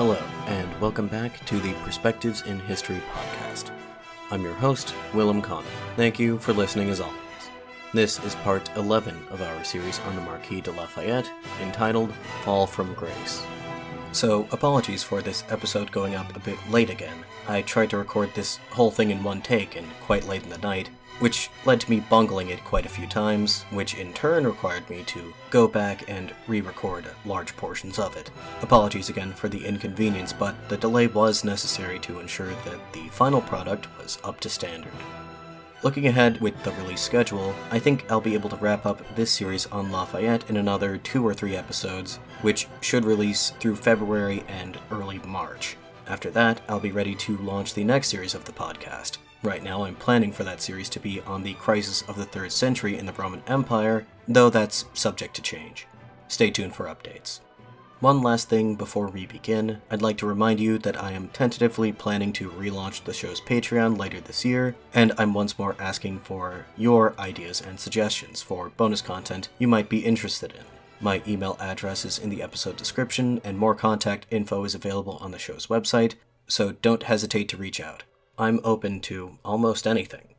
Hello, and welcome back to the Perspectives in History podcast. I'm your host, Willem Connor. Thank you for listening as always. This is part 11 of our series on the Marquis de Lafayette, entitled Fall from Grace. So, apologies for this episode going up a bit late again. I tried to record this whole thing in one take and quite late in the night, which led to me bungling it quite a few times, which in turn required me to go back and re-record large portions of it. Apologies again for the inconvenience, but the delay was necessary to ensure that the final product was up to standard. Looking ahead with the release schedule, I think I'll be able to wrap up this series on Lafayette in another 2 or 3 episodes, which should release through February and early March. After that, I'll be ready to launch the next series of the podcast. Right now, I'm planning for that series to be on the crisis of the 3rd century in the Roman Empire, though that's subject to change. Stay tuned for updates. One last thing before we begin, I'd like to remind you that I am tentatively planning to relaunch the show's Patreon later this year, and I'm once more asking for your ideas and suggestions for bonus content you might be interested in. My email address is in the episode description, and more contact info is available on the show's website, so don't hesitate to reach out. I'm open to almost anything.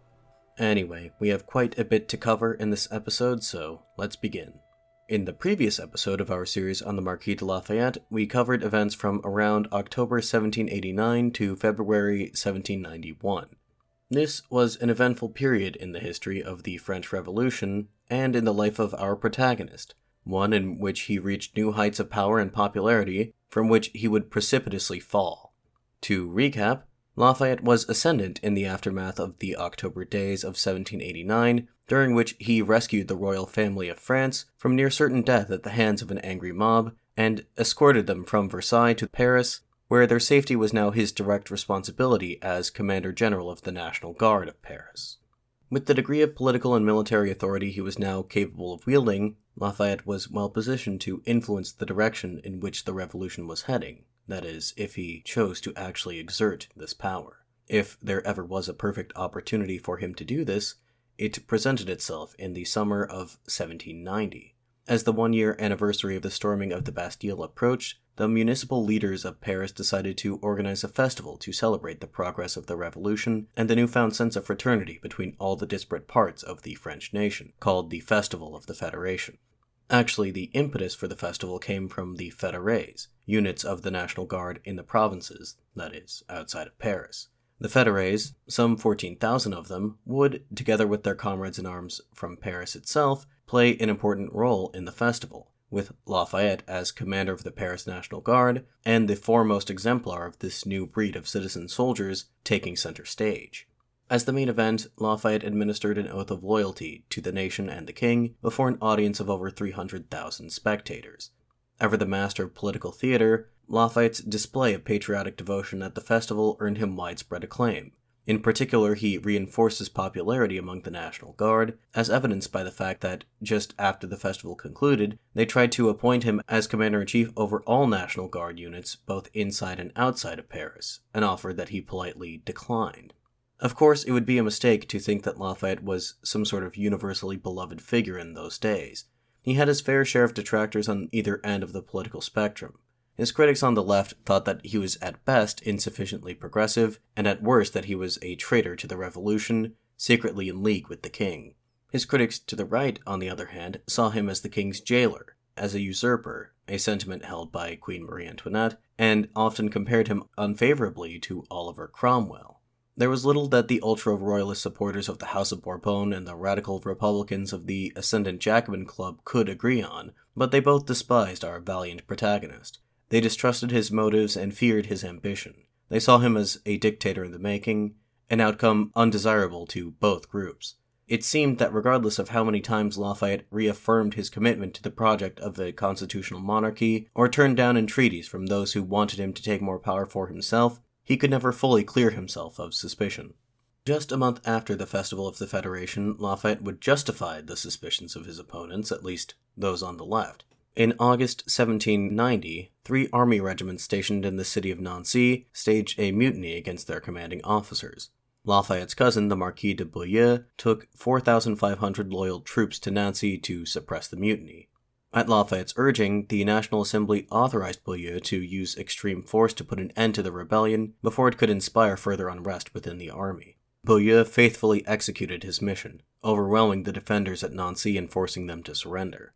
Anyway, we have quite a bit to cover in this episode, so let's begin. In the previous episode of our series on the Marquis de Lafayette, we covered events from around October 1789 to February 1791. This was an eventful period in the history of the French Revolution and in the life of our protagonist, one in which he reached new heights of power and popularity from which he would precipitously fall. To recap, Lafayette was ascendant in the aftermath of the October days of 1789, during which he rescued the royal family of France from near certain death at the hands of an angry mob, and escorted them from Versailles to Paris, where their safety was now his direct responsibility as Commander-General of the National Guard of Paris. With the degree of political and military authority he was now capable of wielding, Lafayette was well positioned to influence the direction in which the revolution was heading. That is, if he chose to actually exert this power. If there ever was a perfect opportunity for him to do this, it presented itself in the summer of 1790. As the 1-year anniversary of the storming of the Bastille approached, the municipal leaders of Paris decided to organize a festival to celebrate the progress of the revolution and the newfound sense of fraternity between all the disparate parts of the French nation, called the Festival of the Federation. Actually, the impetus for the festival came from the Fédérés, units of the National Guard in the provinces, that is, outside of Paris. The Fédérés, some 14,000 of them, would, together with their comrades in arms from Paris itself, play an important role in the festival, with Lafayette as commander of the Paris National Guard and the foremost exemplar of this new breed of citizen soldiers taking center stage. As the main event, Lafayette administered an oath of loyalty to the nation and the king before an audience of over 300,000 spectators. Ever the master of political theater, Lafayette's display of patriotic devotion at the festival earned him widespread acclaim. In particular, he reinforced his popularity among the National Guard, as evidenced by the fact that, just after the festival concluded, they tried to appoint him as Commander-in-Chief over all National Guard units, both inside and outside of Paris, an offer that he politely declined. Of course, it would be a mistake to think that Lafayette was some sort of universally beloved figure in those days. He had his fair share of detractors on either end of the political spectrum. His critics on the left thought that he was at best insufficiently progressive, and at worst that he was a traitor to the revolution, secretly in league with the king. His critics to the right, on the other hand, saw him as the king's jailer, as a usurper, a sentiment held by Queen Marie Antoinette, and often compared him unfavorably to Oliver Cromwell. There was little that the ultra-royalist supporters of the House of Bourbon and the radical Republicans of the Ascendant Jacobin Club could agree on, but they both despised our valiant protagonist. They distrusted his motives and feared his ambition. They saw him as a dictator in the making, an outcome undesirable to both groups. It seemed that regardless of how many times Lafayette reaffirmed his commitment to the project of a constitutional monarchy, or turned down entreaties from those who wanted him to take more power for himself, he could never fully clear himself of suspicion. Just a month after the Festival of the Federation, Lafayette would justify the suspicions of his opponents, at least those on the left. In August 1790, 3 army regiments stationed in the city of Nancy staged a mutiny against their commanding officers. Lafayette's cousin, the Marquis de Fuye, took 4,500 loyal troops to Nancy to suppress the mutiny. At Lafayette's urging, the National Assembly authorized Fuye to use extreme force to put an end to the rebellion before it could inspire further unrest within the army. Fuye faithfully executed his mission, overwhelming the defenders at Nancy and forcing them to surrender.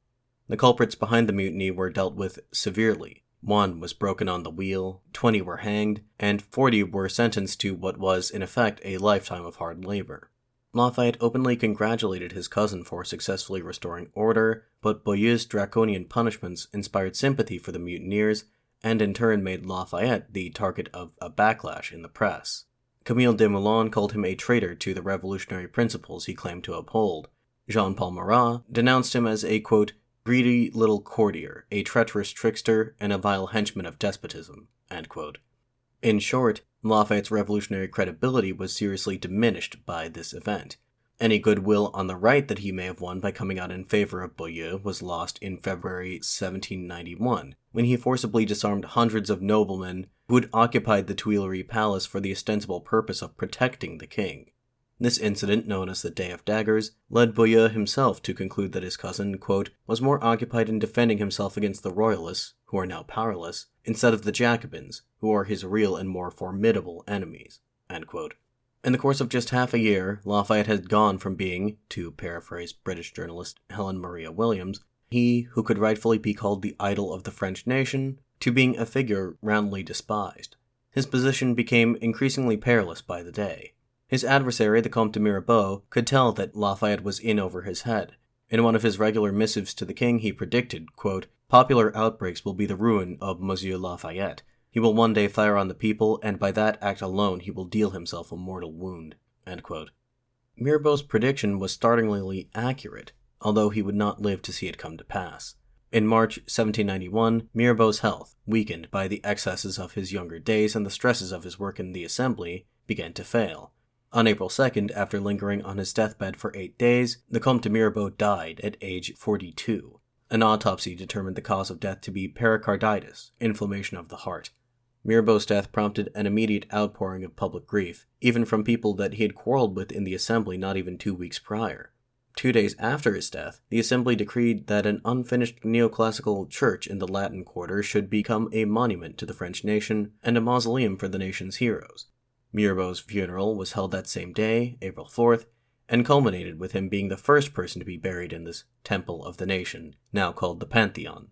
The culprits behind the mutiny were dealt with severely. 1 was broken on the wheel, 20 were hanged, and 40 were sentenced to what was, in effect, a lifetime of hard labor. Lafayette openly congratulated his cousin for successfully restoring order, but Fuye's draconian punishments inspired sympathy for the mutineers, and in turn made Lafayette the target of a backlash in the press. Camille Desmoulins called him a traitor to the revolutionary principles he claimed to uphold. Jean-Paul Marat denounced him as a, quote, greedy little courtier, a treacherous trickster, and a vile henchman of despotism, end quote. In short, Lafayette's revolutionary credibility was seriously diminished by this event. Any goodwill on the right that he may have won by coming out in favor of Fuye was lost in February 1791, when he forcibly disarmed hundreds of noblemen who had occupied the Tuileries Palace for the ostensible purpose of protecting the king. This incident, known as the Day of Daggers, led Fuye himself to conclude that his cousin, quote, was more occupied in defending himself against the royalists, who are now powerless, instead of the Jacobins, who are his real and more formidable enemies, end quote. In the course of just half a year, Lafayette had gone from being, to paraphrase British journalist Helen Maria Williams, he who could rightfully be called the idol of the French nation, to being a figure roundly despised. His position became increasingly perilous by the day. His adversary, the Comte de Mirabeau, could tell that Lafayette was in over his head. In one of his regular missives to the king, he predicted, quote, popular outbreaks will be the ruin of Monsieur Lafayette. He will one day fire on the people, and by that act alone he will deal himself a mortal wound, end quote. Mirabeau's prediction was startlingly accurate, although he would not live to see it come to pass. In March 1791, Mirabeau's health, weakened by the excesses of his younger days and the stresses of his work in the Assembly, began to fail. On April 2nd, after lingering on his deathbed for 8 days, the Comte de Mirabeau died at age 42. An autopsy determined the cause of death to be pericarditis, inflammation of the heart. Mirabeau's death prompted an immediate outpouring of public grief, even from people that he had quarreled with in the Assembly not even 2 weeks prior. 2 days after his death, the Assembly decreed that an unfinished neoclassical church in the Latin Quarter should become a monument to the French nation and a mausoleum for the nation's heroes. Mirabeau's funeral was held that same day, April 4th, and culminated with him being the first person to be buried in this temple of the nation, now called the Pantheon.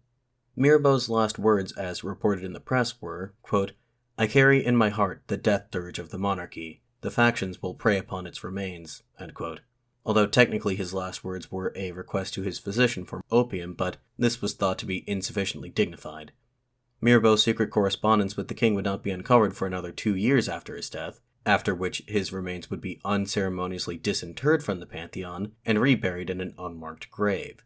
Mirabeau's last words, as reported in the press, were, quote, I carry in my heart the death dirge of the monarchy. The factions will prey upon its remains, end quote. Although technically his last words were a request to his physician for opium, but this was thought to be insufficiently dignified. Mirabeau's secret correspondence with the king would not be uncovered for another 2 years after his death, after which his remains would be unceremoniously disinterred from the Pantheon and reburied in an unmarked grave.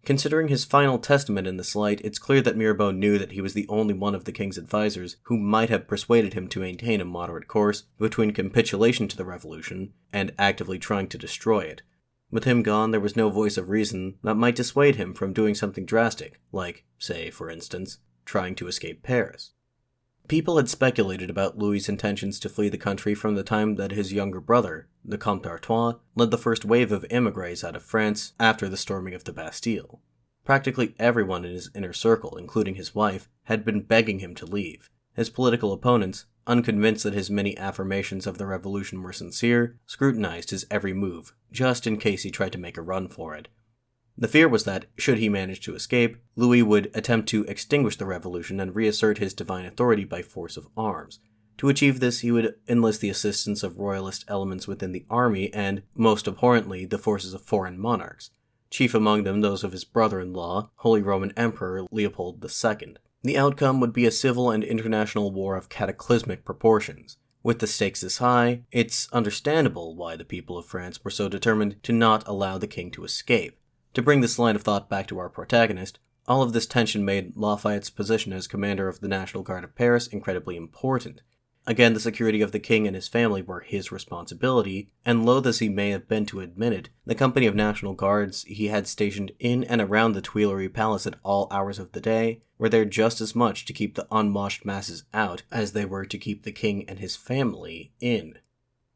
Considering his final testament in this light, it's clear that Mirabeau knew that he was the only one of the king's advisors who might have persuaded him to maintain a moderate course between capitulation to the revolution and actively trying to destroy it. With him gone, there was no voice of reason that might dissuade him from doing something drastic, like, say, for instance, trying to escape Paris. People had speculated about Louis's intentions to flee the country from the time that his younger brother, the Comte d'Artois, led the first wave of émigrés out of France after the storming of the Bastille. Practically everyone in his inner circle, including his wife, had been begging him to leave. His political opponents, unconvinced that his many affirmations of the revolution were sincere, scrutinized his every move, just in case he tried to make a run for it. The fear was that, should he manage to escape, Louis would attempt to extinguish the revolution and reassert his divine authority by force of arms. To achieve this, he would enlist the assistance of royalist elements within the army and, most abhorrently, the forces of foreign monarchs, chief among them those of his brother-in-law, Holy Roman Emperor Leopold II. The outcome would be a civil and international war of cataclysmic proportions. With the stakes this high, it's understandable why the people of France were so determined to not allow the king to escape. To bring this line of thought back to our protagonist, all of this tension made Lafayette's position as commander of the National Guard of Paris incredibly important. Again, the security of the king and his family were his responsibility, and loath as he may have been to admit it, the company of National Guards he had stationed in and around the Tuileries Palace at all hours of the day were there just as much to keep the unwashed masses out as they were to keep the king and his family in.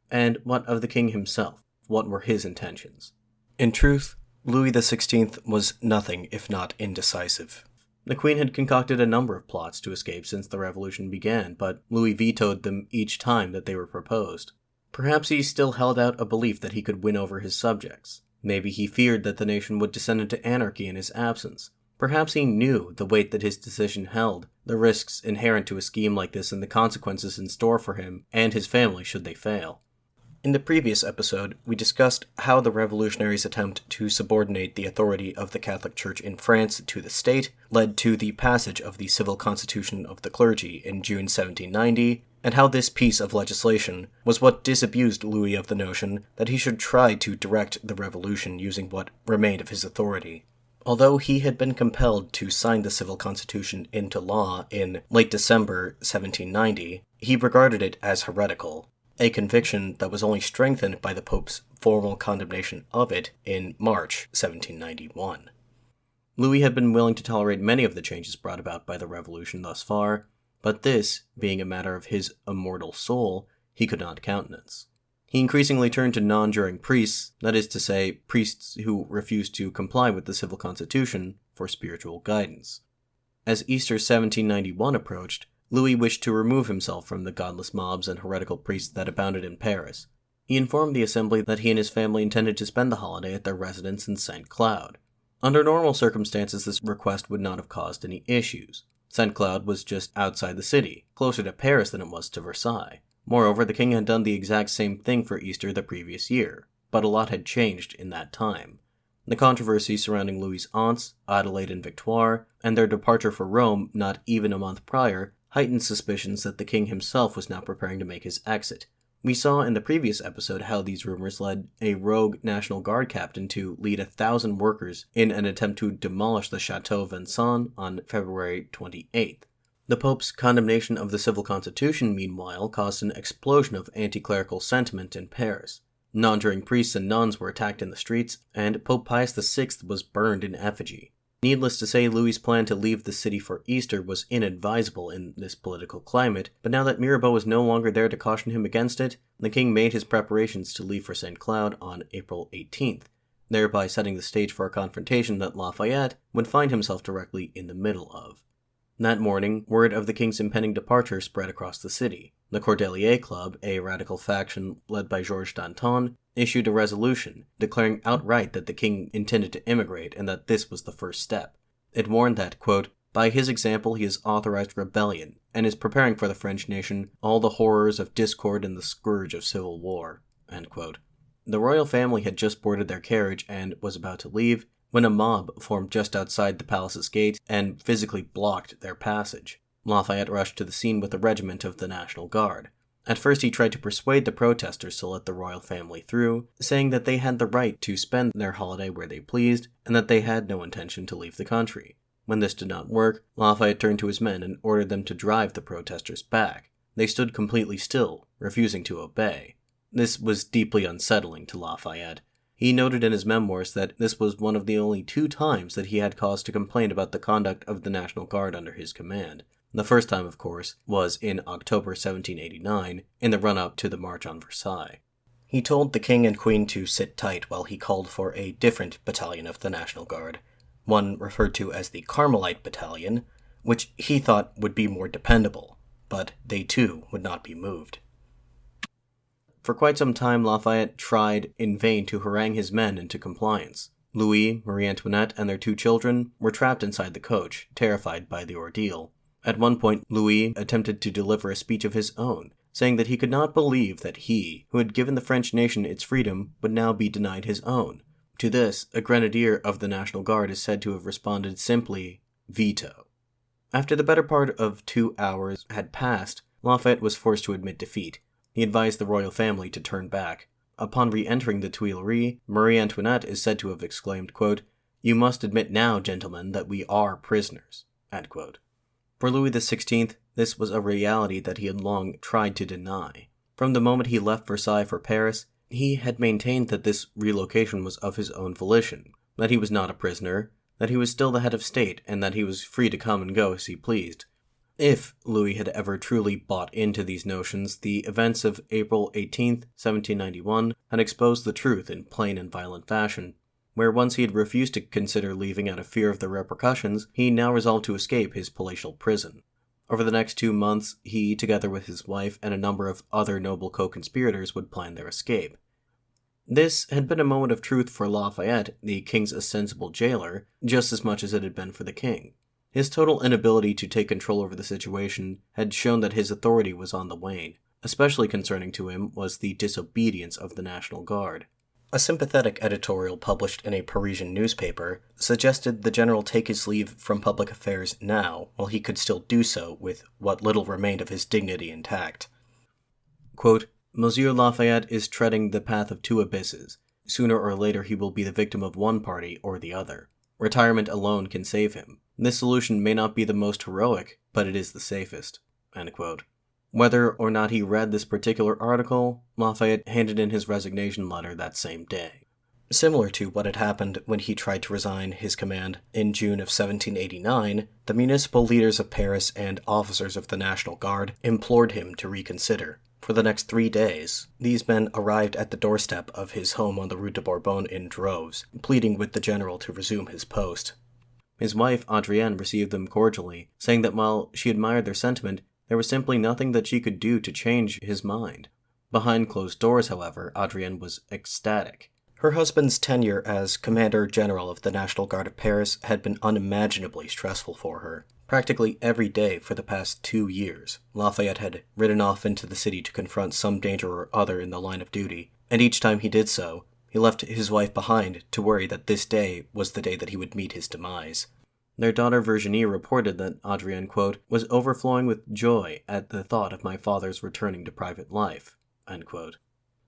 And what of the king himself? What were his intentions? In truth, Louis XVI was nothing if not indecisive. The Queen had concocted a number of plots to escape since the revolution began, but Louis vetoed them each time that they were proposed. Perhaps he still held out a belief that he could win over his subjects. Maybe he feared that the nation would descend into anarchy in his absence. Perhaps he knew the weight that his decision held, the risks inherent to a scheme like this and the consequences in store for him and his family should they fail. In the previous episode, we discussed how the revolutionaries' attempt to subordinate the authority of the Catholic Church in France to the state led to the passage of the Civil Constitution of the Clergy in June 1790, and how this piece of legislation was what disabused Louis of the notion that he should try to direct the revolution using what remained of his authority. Although he had been compelled to sign the Civil Constitution into law in late December 1790, he regarded it as heretical, a conviction that was only strengthened by the Pope's formal condemnation of it in March 1791. Louis had been willing to tolerate many of the changes brought about by the revolution thus far, but this, being a matter of his immortal soul, he could not countenance. He increasingly turned to non-juring priests, that is to say, priests who refused to comply with the civil constitution, for spiritual guidance. As Easter 1791 approached, Louis wished to remove himself from the godless mobs and heretical priests that abounded in Paris. He informed the assembly that he and his family intended to spend the holiday at their residence in St. Cloud. Under normal circumstances, this request would not have caused any issues. St. Cloud was just outside the city, closer to Paris than it was to Versailles. Moreover, the king had done the exact same thing for Easter the previous year, but a lot had changed in that time. The controversy surrounding Louis's aunts, Adelaide and Victoire, and their departure for Rome not even a month prior, heightened suspicions that the king himself was now preparing to make his exit. We saw in the previous episode how these rumors led a rogue National Guard captain to lead 1,000 workers in an attempt to demolish the Chateau Vincennes on February 28th. The Pope's condemnation of the civil constitution, meanwhile, caused an explosion of anti-clerical sentiment in Paris. Non-juring priests and nuns were attacked in the streets, and Pope Pius VI was burned in effigy. Needless to say, Louis's plan to leave the city for Easter was inadvisable in this political climate, but now that Mirabeau was no longer there to caution him against it, the king made his preparations to leave for St. Cloud on April 18th, thereby setting the stage for a confrontation that Lafayette would find himself directly in the middle of. That morning, word of the king's impending departure spread across the city. The Cordelier Club, a radical faction led by Georges Danton, issued a resolution declaring outright that the king intended to immigrate and that this was the first step. It warned that, quote, by his example he has authorized rebellion and is preparing for the French nation all the horrors of discord and the scourge of civil war, end quote. The royal family had just boarded their carriage and was about to leave when a mob formed just outside the palace's gate and physically blocked their passage. Lafayette rushed to the scene with a regiment of the National Guard. At first he tried to persuade the protesters to let the royal family through, saying that they had the right to spend their holiday where they pleased, and that they had no intention to leave the country. When this did not work, Lafayette turned to his men and ordered them to drive the protesters back. They stood completely still, refusing to obey. This was deeply unsettling to Lafayette. He noted in his memoirs that this was one of the only 2 times that he had cause to complain about the conduct of the National Guard under his command. The first time, of course, was in October 1789, in the run-up to the March on Versailles. He told the king and queen to sit tight while he called for a different battalion of the National Guard, one referred to as the Carmelite Battalion, which he thought would be more dependable, but they too would not be moved. For quite some time, Lafayette tried in vain to harangue his men into compliance. Louis, Marie Antoinette, and their 2 children were trapped inside the coach, terrified by the ordeal. At one point, Louis attempted to deliver a speech of his own, saying that he could not believe that he, who had given the French nation its freedom, would now be denied his own. To this, a grenadier of the National Guard is said to have responded simply, veto. After the better part of 2 hours had passed, Lafayette was forced to admit defeat. He advised the royal family to turn back. Upon re-entering the Tuileries, Marie Antoinette is said to have exclaimed, quote, you must admit now, gentlemen, that we are prisoners, end quote. For Louis XVI, this was a reality that he had long tried to deny. From the moment he left Versailles for Paris, he had maintained that this relocation was of his own volition, that he was not a prisoner, that he was still the head of state, and that he was free to come and go as he pleased. If Louis had ever truly bought into these notions, the events of April 18th, 1791 had exposed the truth in plain and violent fashion. where once he had refused to consider leaving out of fear of the repercussions, he now resolved to escape his palatial prison. Over the next 2 months, he, together with his wife and a number of other noble co-conspirators, would plan their escape. This had been a moment of truth for Lafayette, the king's ostensible jailer, just as much as it had been for the king. His total inability to take control over the situation had shown that his authority was on the wane. Especially concerning to him was the disobedience of the National Guard. A sympathetic editorial published in a Parisian newspaper suggested the general take his leave from public affairs now, while he could still do so with what little remained of his dignity intact. Quote, Monsieur Lafayette is treading the path of 2 abysses. Sooner or later he will be the victim of one party or the other. Retirement alone can save him. This solution may not be the most heroic, but it is the safest. End quote. Whether or not he read this particular article, Lafayette handed in his resignation letter that same day. Similar to what had happened when he tried to resign his command in June of 1789, the municipal leaders of Paris and officers of the National Guard implored him to reconsider. For the next 3 days, these men arrived at the doorstep of his home on the Rue de Bourbon in droves, pleading with the general to resume his post. His wife, Adrienne, received them cordially, saying that while she admired their sentiment, there was simply nothing that she could do to change his mind. Behind closed doors, however, Adrienne was ecstatic. Her husband's tenure as Commander-General of the National Guard of Paris had been unimaginably stressful for her. Practically every day for the past 2 years, Lafayette had ridden off into the city to confront some danger or other in the line of duty, and each time he did so, he left his wife behind to worry that this day was the day that he would meet his demise. Their daughter Virginie reported that Adrienne, quote, was overflowing with joy at the thought of my father's returning to private life, end quote.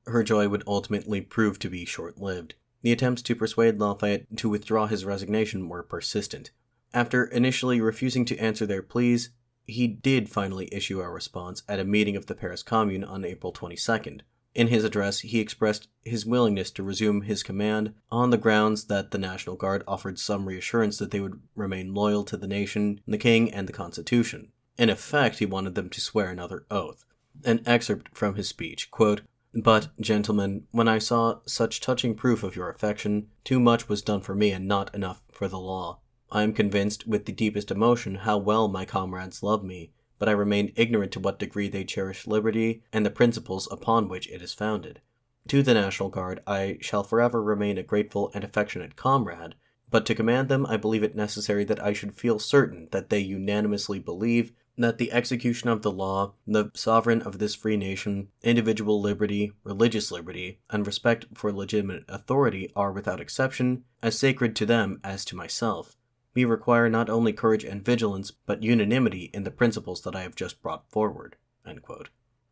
Her joy would ultimately prove to be short-lived. The attempts to persuade Lafayette to withdraw his resignation were persistent. After initially refusing to answer their pleas, he did finally issue a response at a meeting of the Paris Commune on April 22nd. In his address, he expressed his willingness to resume his command on the grounds that the National Guard offered some reassurance that they would remain loyal to the nation, the king, and the Constitution. In effect, he wanted them to swear another oath. An excerpt from his speech, quote, But, gentlemen, when I saw such touching proof of your affection, too much was done for me and not enough for the law. I am convinced with the deepest emotion how well my comrades love me, but I remain ignorant to what degree they cherish liberty and the principles upon which it is founded. To the National Guard I shall forever remain a grateful and affectionate comrade, but to command them I believe it necessary that I should feel certain that they unanimously believe that the execution of the law, the sovereign of this free nation, individual liberty, religious liberty, and respect for legitimate authority are without exception as sacred to them as to myself. We require not only courage and vigilance, but unanimity in the principles that I have just brought forward. End quote.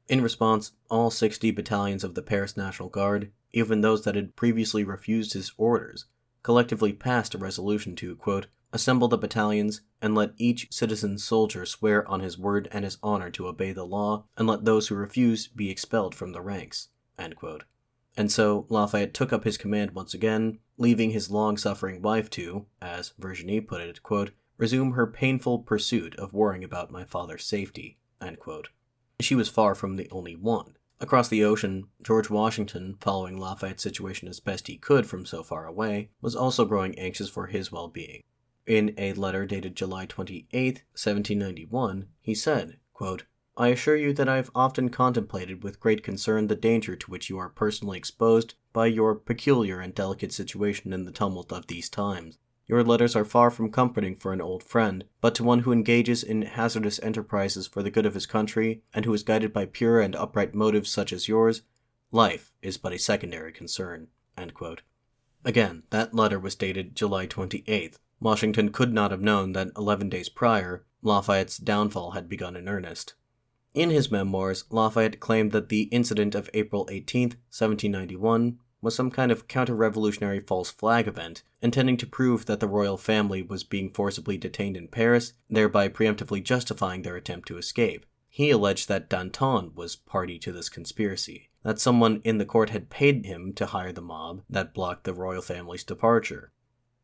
In response, all 60 battalions of the Paris National Guard, even those that had previously refused his orders, collectively passed a resolution to, quote, assemble the battalions, and let each citizen soldier swear on his word and his honor to obey the law, and let those who refuse be expelled from the ranks. End quote. And so Lafayette took up his command once again, leaving his long-suffering wife to, as Virginie put it, quote, resume her painful pursuit of worrying about my father's safety, end quote. She was far from the only one. Across the ocean, George Washington, following Lafayette's situation as best he could from so far away, was also growing anxious for his well-being. In a letter dated July 28, 1791, he said, quote, I assure you that I have often contemplated with great concern the danger to which you are personally exposed by your peculiar and delicate situation in the tumult of these times. Your letters are far from comforting for an old friend, but to one who engages in hazardous enterprises for the good of his country, and who is guided by pure and upright motives such as yours, life is but a secondary concern. End quote. Again, that letter was dated July 28th. Washington could not have known that 11 days prior, Lafayette's downfall had begun in earnest. In his memoirs, Lafayette claimed that the incident of April 18, 1791, was some kind of counter-revolutionary false flag event, intending to prove that the royal family was being forcibly detained in Paris, thereby preemptively justifying their attempt to escape. He alleged that Danton was party to this conspiracy, that someone in the court had paid him to hire the mob that blocked the royal family's departure.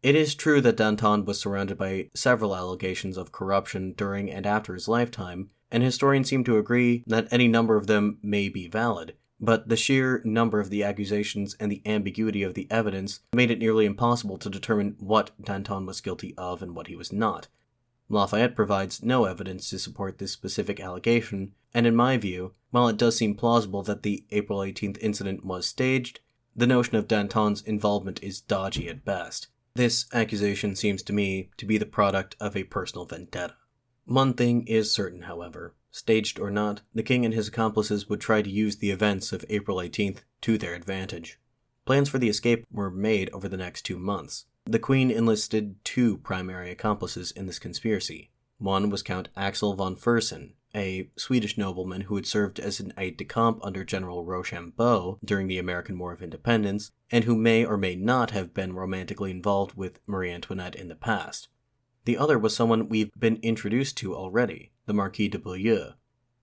It is true that Danton was surrounded by several allegations of corruption during and after his lifetime, and historians seem to agree that any number of them may be valid, but the sheer number of the accusations and the ambiguity of the evidence made it nearly impossible to determine what Danton was guilty of and what he was not. Lafayette provides no evidence to support this specific allegation, and in my view, while it does seem plausible that the April 18th incident was staged, the notion of Danton's involvement is dodgy at best. This accusation seems to me to be the product of a personal vendetta. One thing is certain, however. Staged or not, the king and his accomplices would try to use the events of April 18th to their advantage. Plans for the escape were made over the next 2 months. The queen enlisted 2 primary accomplices in this conspiracy. One was Count Axel von Fersen, a Swedish nobleman who had served as an aide-de-camp under General Rochambeau during the American War of Independence, and who may or may not have been romantically involved with Marie Antoinette in the past. The other was someone we've been introduced to already, the Marquis de Beaulieu.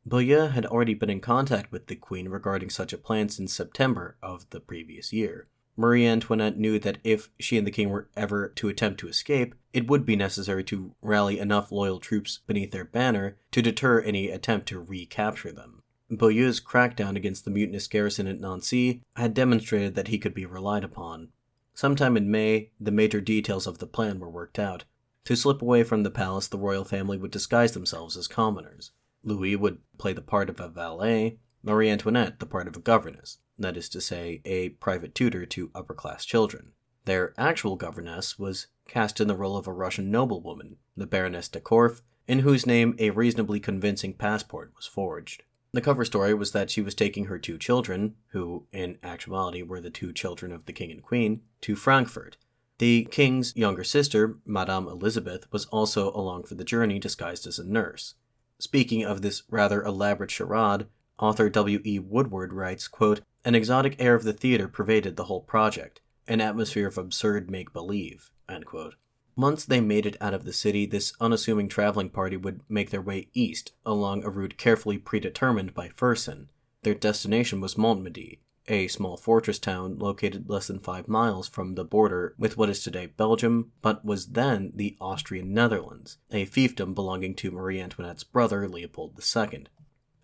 Beaulieu had already been in contact with the Queen regarding such a plan since September of the previous year. Marie Antoinette knew that if she and the king were ever to attempt to escape, it would be necessary to rally enough loyal troops beneath their banner to deter any attempt to recapture them. Beaulieu's crackdown against the mutinous garrison at Nancy had demonstrated that he could be relied upon. Sometime in May, the major details of the plan were worked out. To slip away from the palace, the royal family would disguise themselves as commoners. Louis would play the part of a valet, Marie Antoinette the part of a governess, that is to say, a private tutor to upper-class children. Their actual governess was cast in the role of a Russian noblewoman, the Baroness de Korff, in whose name a reasonably convincing passport was forged. The cover story was that she was taking her 2 children, who in actuality were the 2 children of the king and queen, to Frankfurt. The king's younger sister, Madame Elizabeth, was also along for the journey disguised as a nurse. Speaking of this rather elaborate charade, author W.E. Woodward writes, quote, "An exotic air of the theater pervaded the whole project, an atmosphere of absurd make-believe." End quote. Once they made it out of the city, this unassuming traveling party would make their way east, along a route carefully predetermined by Fersen. Their destination was Montmedy, a small fortress town located less than 5 miles from the border with what is today Belgium, but was then the Austrian Netherlands, a fiefdom belonging to Marie Antoinette's brother Leopold II.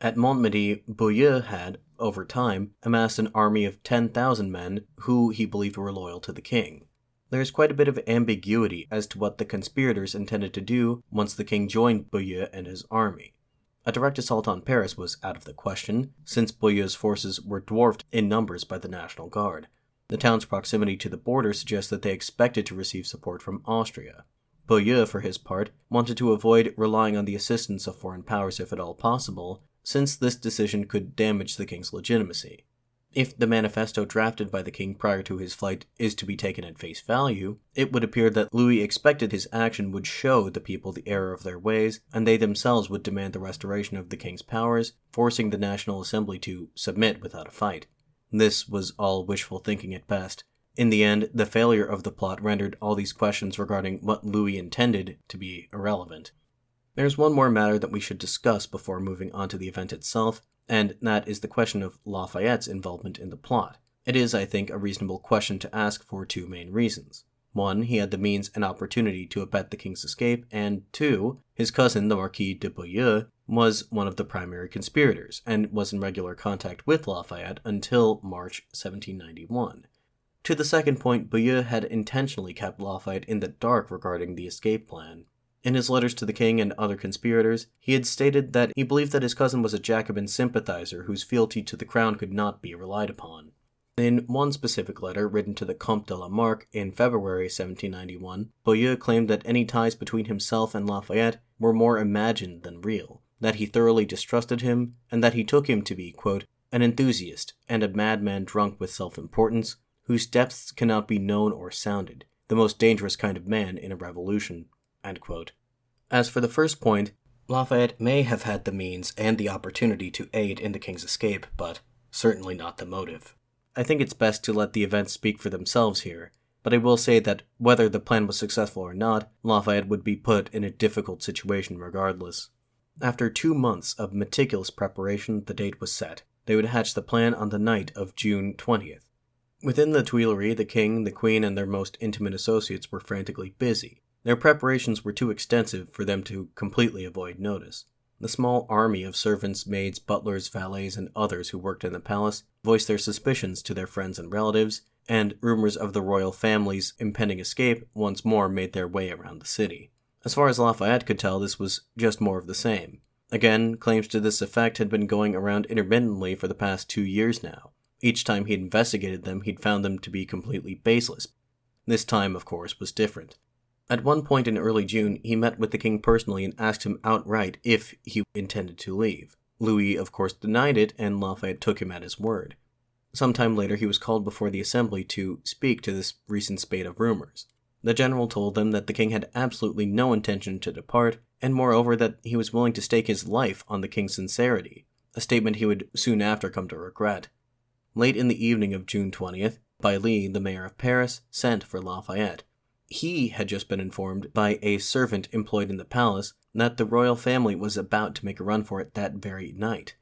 At Montmedy, Beaulieu had, over time, amassed an army of 10,000 men who he believed were loyal to the king. There is quite a bit of ambiguity as to what the conspirators intended to do once the king joined Beaulieu and his army. A direct assault on Paris was out of the question, since Beaulieu's forces were dwarfed in numbers by the National Guard. The town's proximity to the border suggests that they expected to receive support from Austria. Beaulieu, for his part, wanted to avoid relying on the assistance of foreign powers if at all possible, since this decision could damage the king's legitimacy. If the manifesto drafted by the king prior to his flight is to be taken at face value, it would appear that Louis expected his action would show the people the error of their ways, and they themselves would demand the restoration of the king's powers, forcing the National Assembly to submit without a fight. This was all wishful thinking at best. In the end, the failure of the plot rendered all these questions regarding what Louis intended to be irrelevant. There's one more matter that we should discuss before moving on to the event itself, and that is the question of Lafayette's involvement in the plot. It is, I think, a reasonable question to ask for 2 main reasons. 1, he had the means and opportunity to abet the king's escape, and 2, his cousin, the Marquis de Beaulieu, was one of the primary conspirators, and was in regular contact with Lafayette until March 1791. To the second point, Beaulieu had intentionally kept Lafayette in the dark regarding the escape plan. In his letters to the king and other conspirators, he had stated that he believed that his cousin was a Jacobin sympathizer whose fealty to the crown could not be relied upon. In one specific letter written to the Comte de la Marque in February 1791, Beaulieu claimed that any ties between himself and Lafayette were more imagined than real, that he thoroughly distrusted him, and that he took him to be, quote, "an enthusiast and a madman drunk with self-importance, whose depths cannot be known or sounded, the most dangerous kind of man in a revolution." End quote. As for the first point, Lafayette may have had the means and the opportunity to aid in the king's escape, but certainly not the motive. I think it's best to let the events speak for themselves here, but I will say that whether the plan was successful or not, Lafayette would be put in a difficult situation regardless. After 2 months of meticulous preparation, the date was set. They would hatch the plan on the night of June 20th. Within the Tuileries, the king, the queen, and their most intimate associates were frantically busy. Their preparations were too extensive for them to completely avoid notice. The small army of servants, maids, butlers, valets, and others who worked in the palace voiced their suspicions to their friends and relatives, and rumors of the royal family's impending escape once more made their way around the city. As far as Lafayette could tell, this was just more of the same. Again, claims to this effect had been going around intermittently for the past 2 years now. Each time he'd investigated them, he'd found them to be completely baseless. This time, of course, was different. At one point in early June, he met with the king personally and asked him outright if he intended to leave. Louis, of course, denied it, and Lafayette took him at his word. Sometime later, he was called before the assembly to speak to this recent spate of rumors. The general told them that the king had absolutely no intention to depart, and moreover that he was willing to stake his life on the king's sincerity, a statement he would soon after come to regret. Late in the evening of June 20th, Bailly, the mayor of Paris, sent for Lafayette. He had just been informed by a servant employed in the palace that the royal family was about to make a run for it that very night.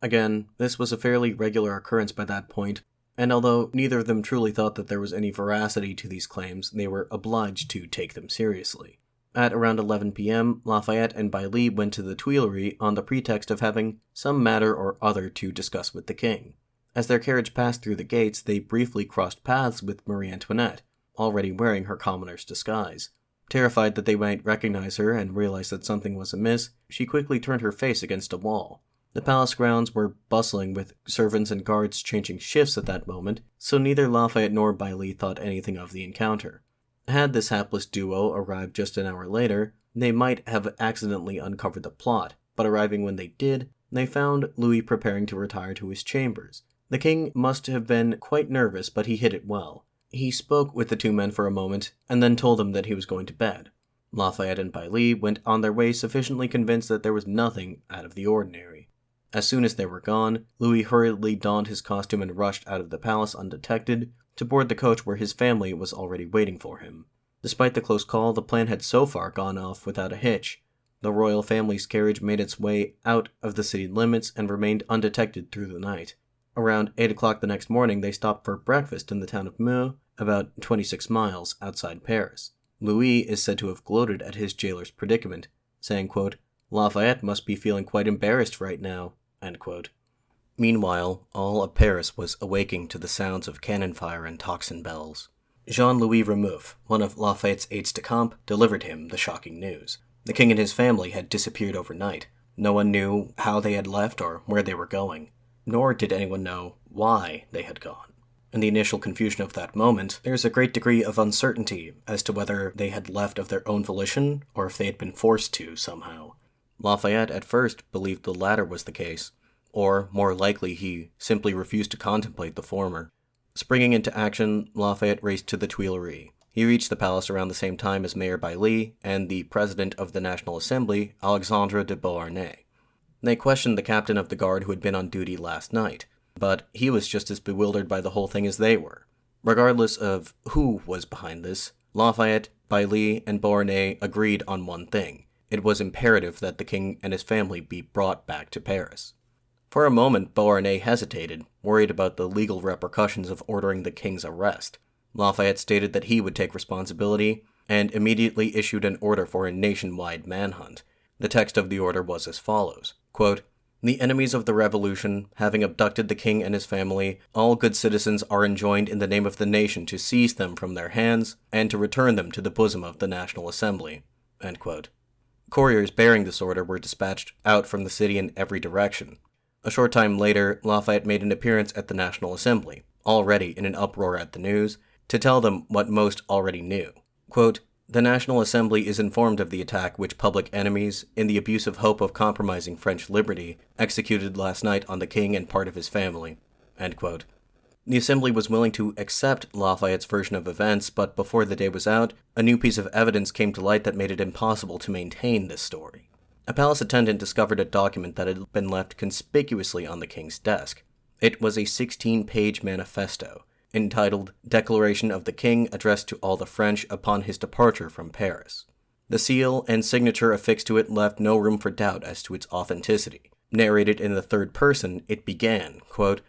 Again, this was a fairly regular occurrence by that point, and although neither of them truly thought that there was any veracity to these claims, they were obliged to take them seriously. At around 11 p.m., Lafayette and Bailly went to the Tuileries on the pretext of having some matter or other to discuss with the king. As their carriage passed through the gates, they briefly crossed paths with Marie Antoinette, already wearing her commoner's disguise. Terrified that they might recognize her and realize that something was amiss, she quickly turned her face against a wall. The palace grounds were bustling with servants and guards changing shifts at that moment, so neither Lafayette nor Bailly thought anything of the encounter. Had this hapless duo arrived just an hour later, they might have accidentally uncovered the plot, but arriving when they did, they found Louis preparing to retire to his chambers. The king must have been quite nervous, but he hid it well. He spoke with the two men for a moment, and then told them that he was going to bed. Lafayette and Bailly went on their way sufficiently convinced that there was nothing out of the ordinary. As soon as they were gone, Louis hurriedly donned his costume and rushed out of the palace undetected to board the coach where his family was already waiting for him. Despite the close call, the plan had so far gone off without a hitch. The royal family's carriage made its way out of the city limits and remained undetected through the night. Around 8 o'clock the next morning, they stopped for breakfast in the town of Meaux, about 26 miles outside Paris. Louis is said to have gloated at his jailer's predicament, saying, quote, "Lafayette must be feeling quite embarrassed right now," end quote. Meanwhile, all of Paris was awaking to the sounds of cannon fire and tocsin bells. Jean-Louis Remouf, one of Lafayette's aides-de-camp, delivered him the shocking news. The king and his family had disappeared overnight. No one knew how they had left or where they were going, nor did anyone know why they had gone. In the initial confusion of that moment, there is a great degree of uncertainty as to whether they had left of their own volition or if they had been forced to somehow. Lafayette at first believed the latter was the case, or, more likely, he simply refused to contemplate the former. Springing into action, Lafayette raced to the Tuileries. He reached the palace around the same time as Mayor Bailly and the President of the National Assembly, Alexandre de Beauharnais. They questioned the captain of the guard who had been on duty last night, but he was just as bewildered by the whole thing as they were. Regardless of who was behind this, Lafayette, Bailly, and Beauharnais agreed on one thing. It was imperative that the king and his family be brought back to Paris. For a moment, Beauharnais hesitated, worried about the legal repercussions of ordering the king's arrest. Lafayette stated that he would take responsibility, and immediately issued an order for a nationwide manhunt. The text of the order was as follows, quote, "The enemies of the revolution, having abducted the king and his family, all good citizens are enjoined in the name of the nation to seize them from their hands, and to return them to the bosom of the National Assembly." End quote. Couriers bearing this order were dispatched out from the city in every direction. A short time later, Lafayette made an appearance at the National Assembly, already in an uproar at the news, to tell them what most already knew. Quote, "The National Assembly is informed of the attack which public enemies, in the abusive hope of compromising French liberty, executed last night on the king and part of his family." End quote. The Assembly was willing to accept Lafayette's version of events, but before the day was out, a new piece of evidence came to light that made it impossible to maintain this story. A palace attendant discovered a document that had been left conspicuously on the king's desk. It was a 16-page manifesto, entitled Declaration of the King addressed to all the French upon his departure from Paris. The seal and signature affixed to it left no room for doubt as to its authenticity. Narrated in the third person, it began, quote,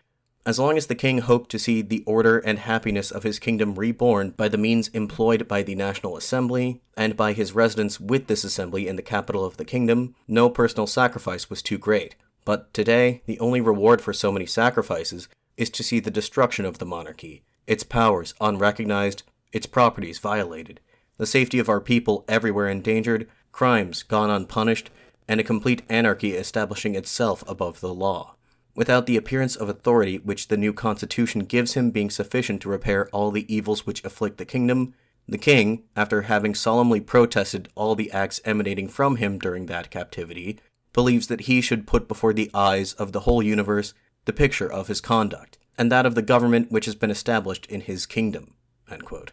As long as the king hoped to see the order and happiness of his kingdom reborn by the means employed by the National Assembly, and by his residence with this assembly in the capital of the kingdom, no personal sacrifice was too great. But today, the only reward for so many sacrifices is to see the destruction of the monarchy, its powers unrecognized, its properties violated, the safety of our people everywhere endangered, crimes gone unpunished, and a complete anarchy establishing itself above the law, without the appearance of authority which the new constitution gives him being sufficient to repair all the evils which afflict the kingdom. The king, after having solemnly protested all the acts emanating from him during that captivity, believes that he should put before the eyes of the whole universe the picture of his conduct, and that of the government which has been established in his kingdom." End quote.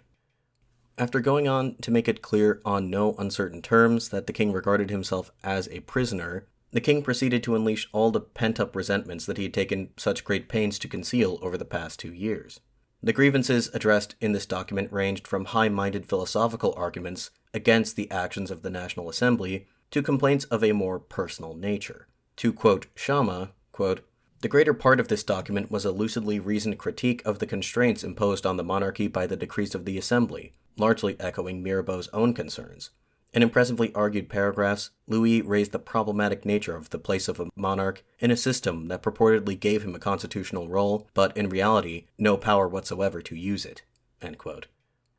After going on to make it clear on no uncertain terms that the king regarded himself as a prisoner, the king proceeded to unleash all the pent-up resentments that he had taken such great pains to conceal over the past 2 years. The grievances addressed in this document ranged from high-minded philosophical arguments against the actions of the National Assembly to complaints of a more personal nature. To quote Shama, quote, "The greater part of this document was a lucidly reasoned critique of the constraints imposed on the monarchy by the decrees of the Assembly, largely echoing Mirabeau's own concerns. In impressively argued paragraphs, Louis raised the problematic nature of the place of a monarch in a system that purportedly gave him a constitutional role, but in reality, no power whatsoever to use it." End quote.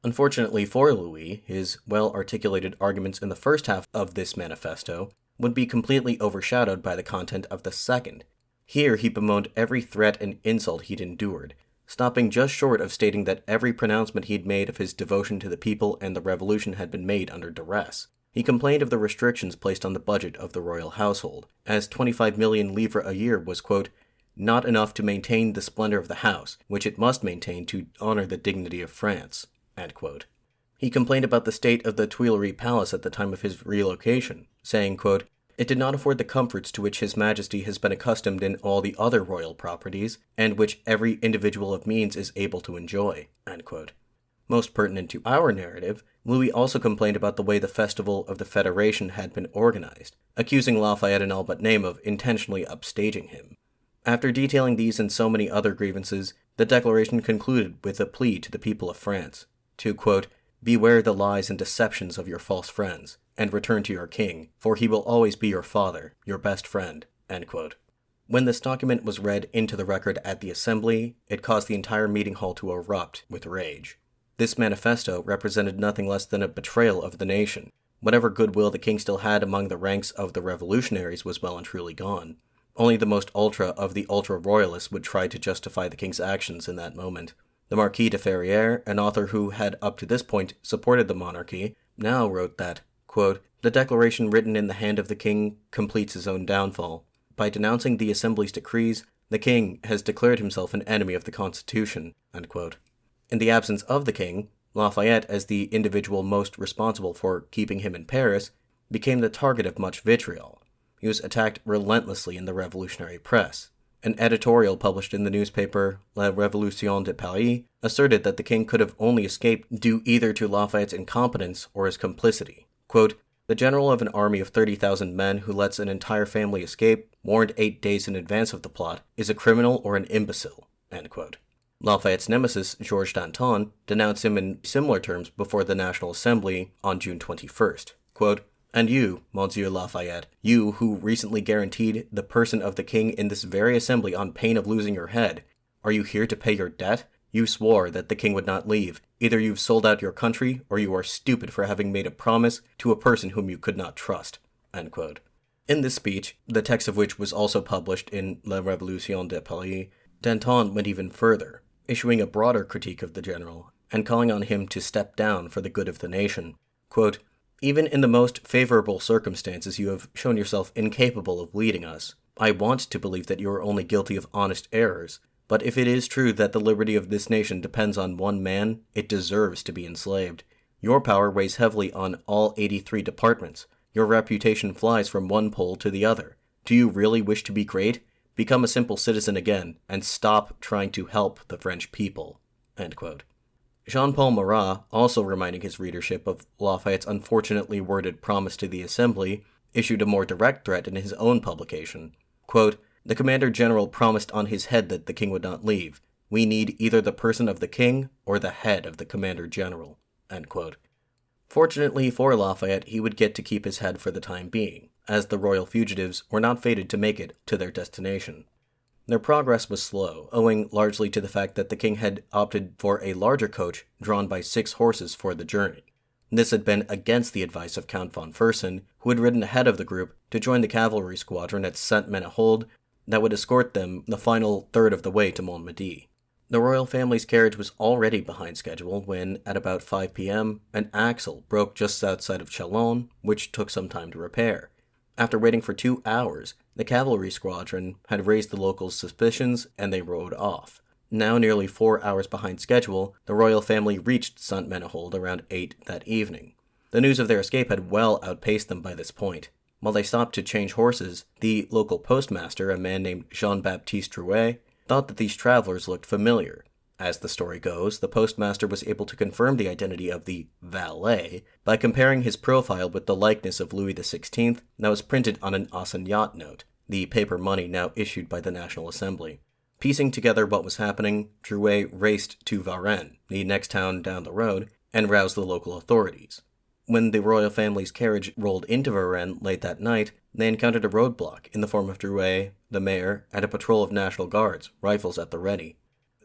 Unfortunately for Louis, his well-articulated arguments in the first half of this manifesto would be completely overshadowed by the content of the second. Here he bemoaned every threat and insult he'd endured, stopping just short of stating that every pronouncement he'd made of his devotion to the people and the revolution had been made under duress. He complained of the restrictions placed on the budget of the royal household, as 25 million livres a year was, quote, "not enough to maintain the splendor of the house, which it must maintain to honor the dignity of France." End quote. He complained about the state of the Tuileries Palace at the time of his relocation, saying, quote, "It did not afford the comforts to which His Majesty has been accustomed in all the other royal properties, and which every individual of means is able to enjoy." End quote. Most pertinent to our narrative, Louis also complained about the way the Festival of the Federation had been organized, accusing Lafayette and all but name of intentionally upstaging him. After detailing these and so many other grievances, the declaration concluded with a plea to the people of France to, quote, "beware the lies and deceptions of your false friends, and return to your king, for he will always be your father, your best friend." End quote. When this document was read into the record at the Assembly, it caused the entire meeting hall to erupt with rage. This manifesto represented nothing less than a betrayal of the nation. Whatever goodwill the king still had among the ranks of the revolutionaries was well and truly gone. Only the most ultra of the ultra-royalists would try to justify the king's actions in that moment. The Marquis de Lafayette, an author who had up to this point supported the monarchy, now wrote that, quote, "The declaration written in the hand of the king completes his own downfall. By denouncing the Assembly's decrees, the king has declared himself an enemy of the Constitution." End quote. In the absence of the king, Lafayette, as the individual most responsible for keeping him in Paris, became the target of much vitriol. He was attacked relentlessly in the revolutionary press. An editorial published in the newspaper La Révolution de Paris asserted that the king could have only escaped due either to Lafayette's incompetence or his complicity. Quote, "The general of an army of 30,000 men who lets an entire family escape, warned 8 days in advance of the plot, is a criminal or an imbecile." End quote. Lafayette's nemesis, Georges Danton, denounced him in similar terms before the National Assembly on June 21st. Quote, "And you, Monsieur Lafayette, you who recently guaranteed the person of the king in this very assembly on pain of losing your head, are you here to pay your debt? You swore that the king would not leave. Either you've sold out your country, or you are stupid for having made a promise to a person whom you could not trust." End quote. In this speech, the text of which was also published in La Révolution de Paris, Danton went even further, issuing a broader critique of the general, and calling on him to step down for the good of the nation. Quote, "Even in the most favorable circumstances you have shown yourself incapable of leading us. I want to believe that you are only guilty of honest errors, but if it is true that the liberty of this nation depends on one man, it deserves to be enslaved. Your power weighs heavily on all 83 departments. Your reputation flies from one pole to the other. Do you really wish to be great? Become a simple citizen again, and stop trying to help the French people." End quote. Jean-Paul Marat, also reminding his readership of Lafayette's unfortunately worded promise to the Assembly, issued a more direct threat in his own publication. Quote, The commander general promised on his head that the king would not leave. We need either the person of the king or the head of the commander general. End quote. Fortunately for Lafayette, he would get to keep his head for the time being, as the royal fugitives were not fated to make it to their destination. Their progress was slow, owing largely to the fact that the king had opted for a larger coach drawn by 6 horses for the journey. This had been against the advice of Count von Fersen, who had ridden ahead of the group to join the cavalry squadron at Saint-Ménehould that would escort them the final third of the way to Montmedy. The royal family's carriage was already behind schedule when, at about 5 p.m., an axle broke just outside of Chalon, which took some time to repair. After waiting for 2 hours, the cavalry squadron had raised the locals' suspicions and they rode off. Now nearly 4 hours behind schedule, the royal family reached Saint-Ménehould around 8 that evening. The news of their escape had well outpaced them by this point. While they stopped to change horses, the local postmaster, a man named Jean-Baptiste Drouet, thought that these travelers looked familiar. As the story goes, the postmaster was able to confirm the identity of the valet by comparing his profile with the likeness of Louis XVI that was printed on an assignat note, the paper money now issued by the National Assembly. Piecing together what was happening, Drouet raced to Varennes, the next town down the road, and roused the local authorities. When the royal family's carriage rolled into Varennes late that night, they encountered a roadblock in the form of Drouet, the mayor, and a patrol of National Guards, rifles at the ready.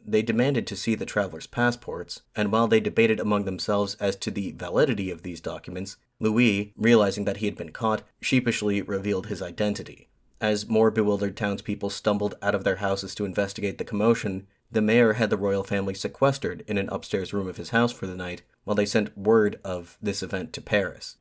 They demanded to see the travelers' passports, and while they debated among themselves as to the validity of these documents, Louis, realizing that he had been caught, sheepishly revealed his identity. As more bewildered townspeople stumbled out of their houses to investigate the commotion, the mayor had the royal family sequestered in an upstairs room of his house for the night, while they sent word of this event to Paris.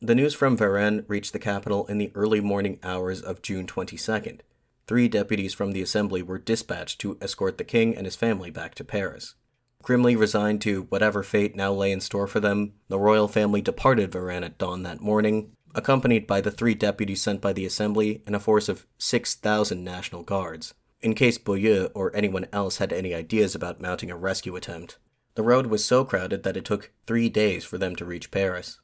The news from Varennes reached the capital in the early morning hours of June 22nd. 3 deputies from the Assembly were dispatched to escort the king and his family back to Paris. Grimly resigned to whatever fate now lay in store for them, the royal family departed Varennes at dawn that morning, accompanied by the 3 deputies sent by the Assembly and a force of 6,000 National Guards, in case Fuye or anyone else had any ideas about mounting a rescue attempt. The road was so crowded that it took 3 days for them to reach Paris.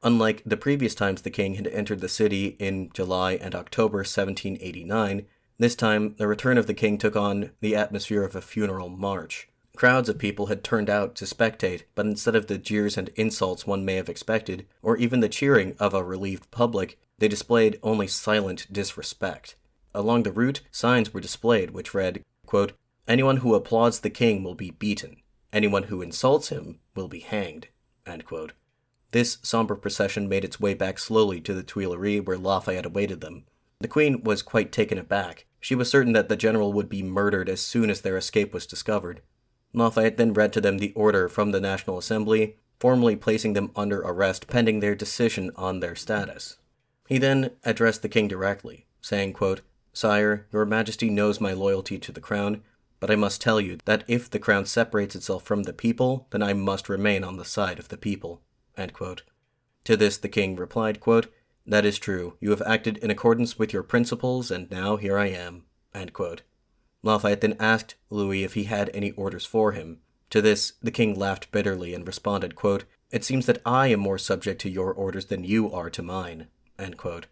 Unlike the previous times the king had entered the city in July and October 1789, this time the return of the king took on the atmosphere of a funeral march. Crowds of people had turned out to spectate, but instead of the jeers and insults one may have expected, or even the cheering of a relieved public, they displayed only silent disrespect. Along the route, signs were displayed which read, quote, "Anyone who applauds the king will be beaten. Anyone who insults him will be hanged." End quote. This somber procession made its way back slowly to the Tuileries where Lafayette awaited them. The Queen was quite taken aback. She was certain that the general would be murdered as soon as their escape was discovered. Lafayette then read to them the order from the National Assembly, formally placing them under arrest pending their decision on their status. He then addressed the king directly, saying, quote, "Sire, your Majesty knows my loyalty to the crown, but I must tell you that if the crown separates itself from the people, then I must remain on the side of the people." End quote. To this the king replied, quote, "That is true. You have acted in accordance with your principles, and now here I am." End quote. Lafayette then asked Louis if he had any orders for him. To this, the king laughed bitterly and responded, quote, "It seems that I am more subject to your orders than you are to mine." End quote.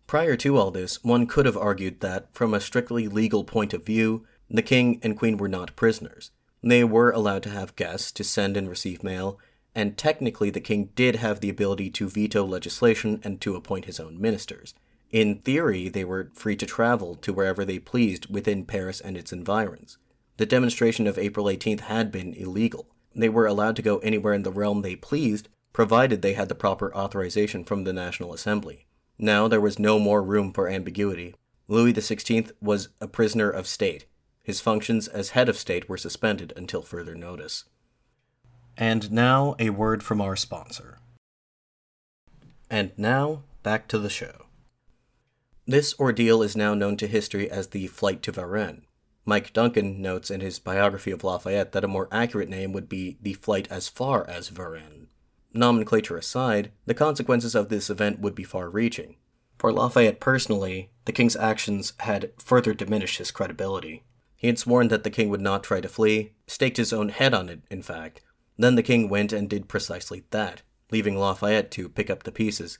Prior to all this, one could have argued that, from a strictly legal point of view, the king and queen were not prisoners. They were allowed to have guests, to send and receive mail, and technically the king did have the ability to veto legislation and to appoint his own ministers. In theory, they were free to travel to wherever they pleased within Paris and its environs. The demonstration of April 18th had been illegal. They were allowed to go anywhere in the realm they pleased, provided they had the proper authorization from the National Assembly. Now there was no more room for ambiguity. Louis XVI was a prisoner of state. His functions as head of state were suspended until further notice. And now, a word from our sponsor. And now, back to the show. This ordeal is now known to history as the Flight to Varennes. Mike Duncan notes in his biography of Lafayette that a more accurate name would be the Flight as Far as Varennes. Nomenclature aside, the consequences of this event would be far-reaching. For Lafayette personally, the king's actions had further diminished his credibility. He had sworn that the king would not try to flee, staked his own head on it, in fact. Then the king went and did precisely that, leaving Lafayette to pick up the pieces.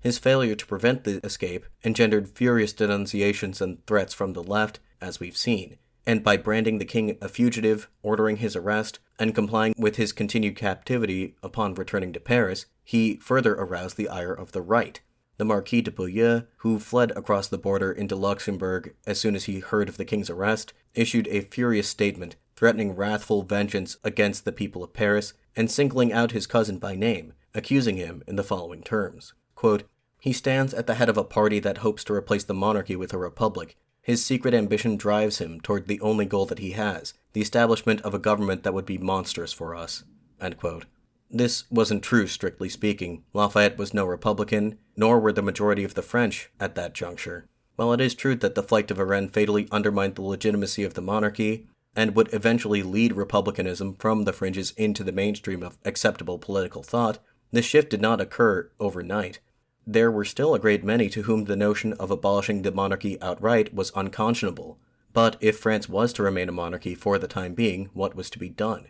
His failure to prevent the escape engendered furious denunciations and threats from the left, as we've seen, and by branding the king a fugitive, ordering his arrest, and complying with his continued captivity upon returning to Paris, he further aroused the ire of the right. The Marquis de Fuye, who fled across the border into Luxembourg as soon as he heard of the king's arrest, issued a furious statement threatening wrathful vengeance against the people of Paris and singling out his cousin by name, accusing him in the following terms. Quote, "He stands at the head of a party that hopes to replace the monarchy with a republic. His secret ambition drives him toward the only goal that he has, the establishment of a government that would be monstrous for us." End quote. This wasn't true, strictly speaking. Lafayette was no Republican, nor were the majority of the French at that juncture. While it is true that the flight to Varennes fatally undermined the legitimacy of the monarchy, and would eventually lead republicanism from the fringes into the mainstream of acceptable political thought, this shift did not occur overnight. There were still a great many to whom the notion of abolishing the monarchy outright was unconscionable. But if France was to remain a monarchy for the time being, what was to be done?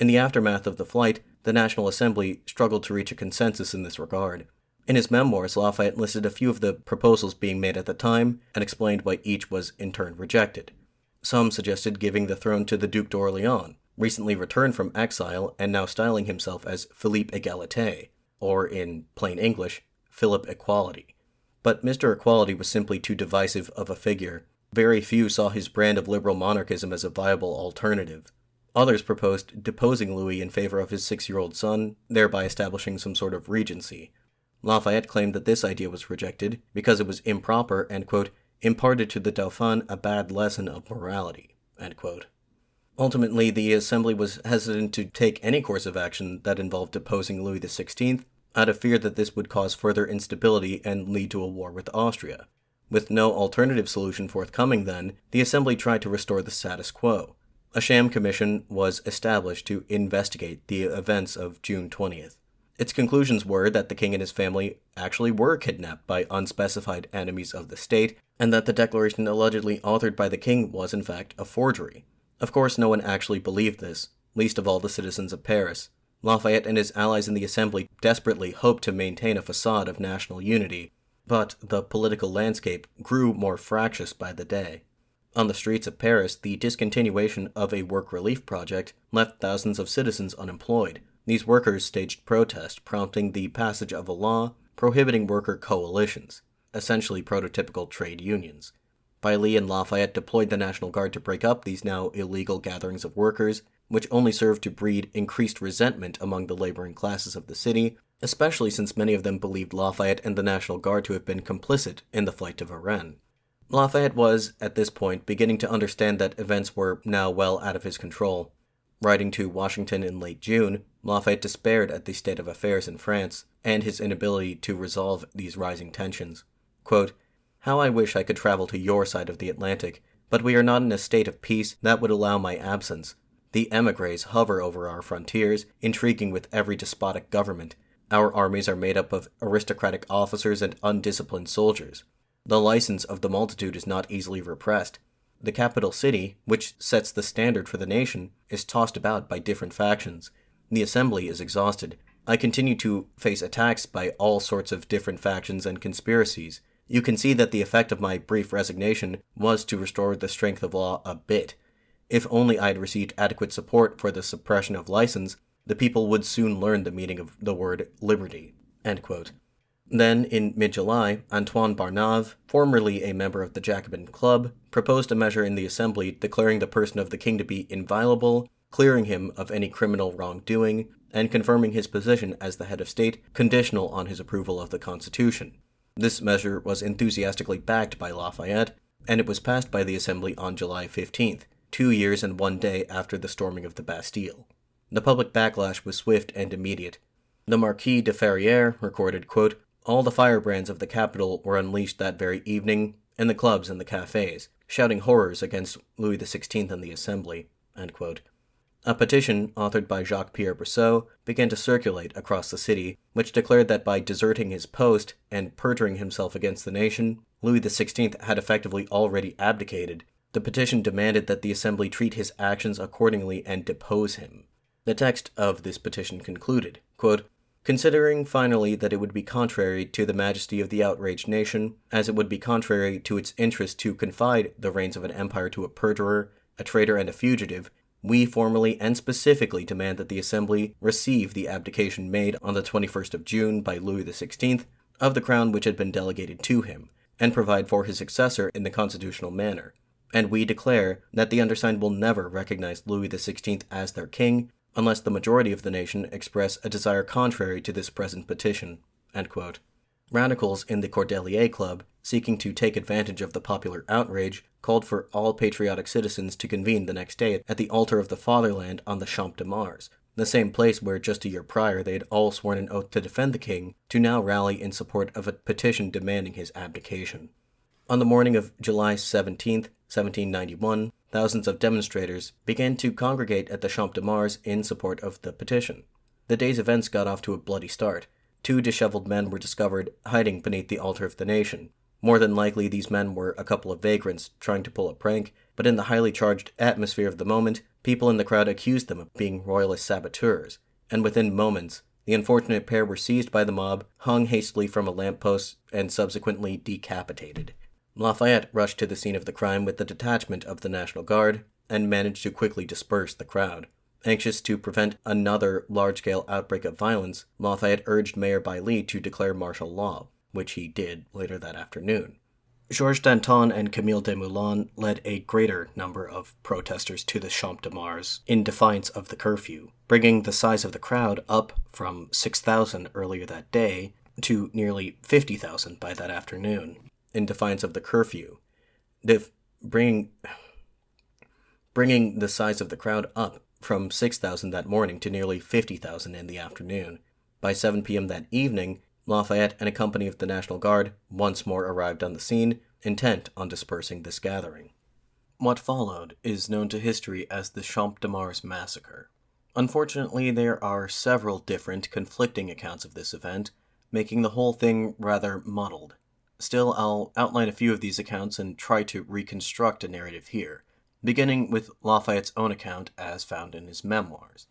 In the aftermath of the flight, the National Assembly struggled to reach a consensus in this regard. In his memoirs, Lafayette listed a few of the proposals being made at the time and explained why each was in turn rejected. Some suggested giving the throne to the Duc d'Orléans, recently returned from exile and now styling himself as Philippe Égalité, or in plain English, Philip Equality. But Mr. Equality was simply too divisive of a figure. Very few saw his brand of liberal monarchism as a viable alternative. Others proposed deposing Louis in favor of his 6-year-old son, thereby establishing some sort of regency. Lafayette claimed that this idea was rejected because it was improper and, quote, imparted to the Dauphin a bad lesson of morality, end quote. Ultimately, the Assembly was hesitant to take any course of action that involved deposing Louis XVI, out of fear that this would cause further instability and lead to a war with Austria. With no alternative solution forthcoming then, the Assembly tried to restore the status quo. A sham commission was established to investigate the events of June 20th. Its conclusions were that the king and his family actually were kidnapped by unspecified enemies of the state, and that the declaration allegedly authored by the king was in fact a forgery. Of course, no one actually believed this, least of all the citizens of Paris. Lafayette and his allies in the Assembly desperately hoped to maintain a facade of national unity, but the political landscape grew more fractious by the day. On the streets of Paris, the discontinuation of a work relief project left thousands of citizens unemployed. These workers staged protests, prompting the passage of a law prohibiting worker coalitions, essentially prototypical trade unions. Bailly and Lafayette deployed the National Guard to break up these now illegal gatherings of workers, which only served to breed increased resentment among the laboring classes of the city, especially since many of them believed Lafayette and the National Guard to have been complicit in the flight to Varennes. Lafayette was, at this point, beginning to understand that events were now well out of his control. Writing to Washington in late June, Lafayette despaired at the state of affairs in France and his inability to resolve these rising tensions. Quote, "How I wish I could travel to your side of the Atlantic, but we are not in a state of peace that would allow my absence. The émigrés hover over our frontiers, intriguing with every despotic government. Our armies are made up of aristocratic officers and undisciplined soldiers. The license of the multitude is not easily repressed. The capital city, which sets the standard for the nation, is tossed about by different factions. The Assembly is exhausted. I continue to face attacks by all sorts of different factions and conspiracies. You can see that the effect of my brief resignation was to restore the strength of law a bit. If only I had received adequate support for the suppression of license, the people would soon learn the meaning of the word liberty." End quote. Then, in mid-July, Antoine Barnave, formerly a member of the Jacobin Club, proposed a measure in the Assembly declaring the person of the king to be inviolable, clearing him of any criminal wrongdoing, and confirming his position as the head of state conditional on his approval of the Constitution. This measure was enthusiastically backed by Lafayette, and it was passed by the Assembly on July 15th, 2 years and 1 day after the storming of the Bastille. The public backlash was swift and immediate. The Marquis de Ferrières recorded, quote, "All the firebrands of the capital were unleashed that very evening, in the clubs and the cafes, shouting horrors against Louis XVI and the Assembly." End quote. A petition, authored by Jacques-Pierre Brissot, began to circulate across the city, which declared that by deserting his post and perjuring himself against the nation, Louis XVI had effectively already abdicated. The petition demanded that the Assembly treat his actions accordingly and depose him. The text of this petition concluded, quote, Considering finally that it would be contrary to the majesty of the outraged nation, as it would be contrary to its interest to confide the reins of an empire to a perjurer, a traitor, and a fugitive, we formally and specifically demand that the Assembly receive the abdication made on the 21st of June by Louis XVI of the crown which had been delegated to him, and provide for his successor in the constitutional manner. And we declare that the undersigned will never recognize Louis XVI as their king, unless the majority of the nation express a desire contrary to this present petition." End quote. Radicals in the Cordelier Club, seeking to take advantage of the popular outrage, called for all patriotic citizens to convene the next day at the altar of the fatherland on the Champ de Mars, the same place where just a year prior they had all sworn an oath to defend the king, to now rally in support of a petition demanding his abdication. On the morning of July 17, 1791, thousands of demonstrators began to congregate at the Champ de Mars in support of the petition. The day's events got off to a bloody start. 2 disheveled men were discovered hiding beneath the altar of the nation. More than likely, these men were a couple of vagrants trying to pull a prank, but in the highly charged atmosphere of the moment, people in the crowd accused them of being royalist saboteurs, and within moments, the unfortunate pair were seized by the mob, hung hastily from a lamppost, and subsequently decapitated. Lafayette rushed to the scene of the crime with the detachment of the National Guard, and managed to quickly disperse the crowd. Anxious to prevent another large-scale outbreak of violence, Lafayette urged Mayor Bailly to declare martial law, which he did later that afternoon. Georges Danton and Camille Desmoulins led a greater number of protesters to the Champ de Mars in defiance of the curfew, bringing the size of the crowd up from 6,000 earlier that day to nearly 50,000 by that afternoon, in defiance of the curfew, bringing the size of the crowd up from 6,000 that morning to nearly 50,000 in the afternoon. By 7 p.m. that evening, Lafayette and a company of the National Guard once more arrived on the scene, intent on dispersing this gathering. What followed is known to history as the Champ de Mars massacre. Unfortunately, there are several different conflicting accounts of this event, making the whole thing rather muddled. Still, I'll outline a few of these accounts and try to reconstruct a narrative here, beginning with Lafayette's own account as found in his memoirs.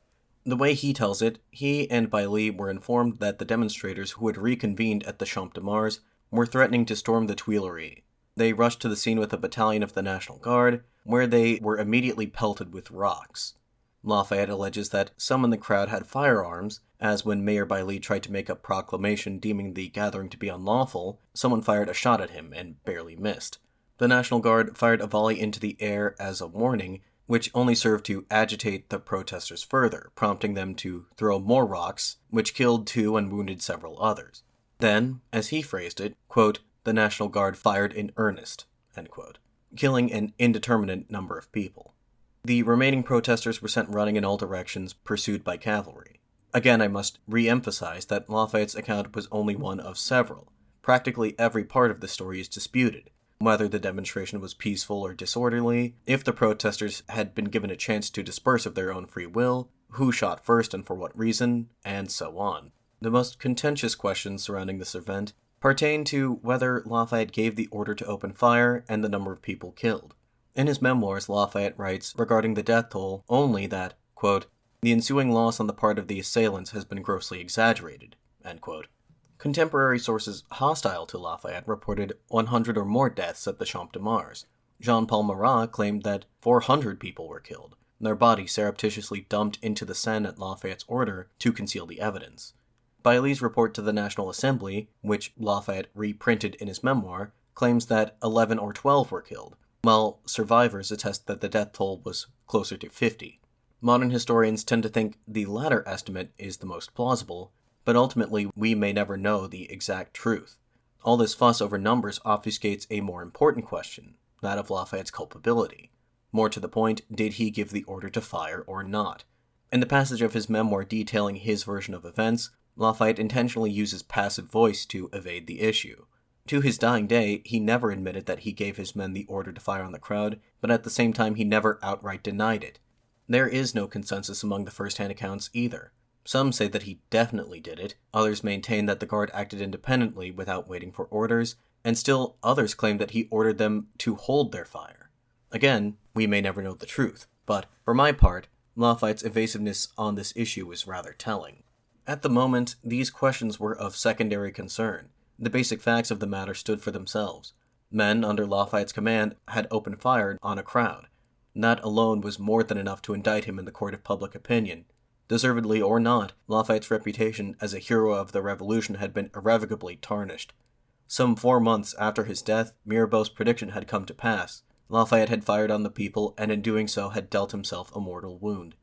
The way he tells it, he and Bailly were informed that the demonstrators who had reconvened at the Champ de Mars were threatening to storm the Tuileries. They rushed to the scene with a battalion of the National Guard, where they were immediately pelted with rocks. Lafayette alleges that some in the crowd had firearms, as when Mayor Bailly tried to make a proclamation deeming the gathering to be unlawful, someone fired a shot at him and barely missed. The National Guard fired a volley into the air as a warning, which only served to agitate the protesters further, prompting them to throw more rocks, which killed 2 and wounded several others. Then, as he phrased it, quote, "the National Guard fired in earnest," end quote, killing an indeterminate number of people. The remaining protesters were sent running in all directions, pursued by cavalry. Again, I must re-emphasize that Lafayette's account was only one of several. Practically every part of the story is disputed. Whether the demonstration was peaceful or disorderly, if the protesters had been given a chance to disperse of their own free will, who shot first and for what reason, and so on. The most contentious questions surrounding this event pertain to whether Lafayette gave the order to open fire and the number of people killed. In his memoirs, Lafayette writes regarding the death toll only that, quote, "the ensuing loss on the part of the assailants has been grossly exaggerated," end quote. Contemporary sources hostile to Lafayette reported 100 or more deaths at the Champ de Mars. Jean-Paul Marat claimed that 400 people were killed, their bodies surreptitiously dumped into the Seine at Lafayette's order to conceal the evidence. Bailly's report to the National Assembly, which Lafayette reprinted in his memoir, claims that 11 or 12 were killed, while survivors attest that the death toll was closer to 50. Modern historians tend to think the latter estimate is the most plausible, but ultimately we may never know the exact truth. All this fuss over numbers obfuscates a more important question, that of Lafayette's culpability. More to the point, did he give the order to fire or not? In the passage of his memoir detailing his version of events, Lafayette intentionally uses passive voice to evade the issue. To his dying day, he never admitted that he gave his men the order to fire on the crowd, but at the same time he never outright denied it. There is no consensus among the first-hand accounts either. Some say that he definitely did it, others maintain that the guard acted independently without waiting for orders, and still others claim that he ordered them to hold their fire. Again, we may never know the truth, but, for my part, Lafayette's evasiveness on this issue is rather telling. At the moment, these questions were of secondary concern. The basic facts of the matter stood for themselves. Men under Lafayette's command had opened fire on a crowd. That alone was more than enough to indict him in the court of public opinion. Deservedly or not, Lafayette's reputation as a hero of the Revolution had been irrevocably tarnished. Some 4 months after his death, Mirabeau's prediction had come to pass. Lafayette had fired on the people, and in doing so had dealt himself a mortal wound.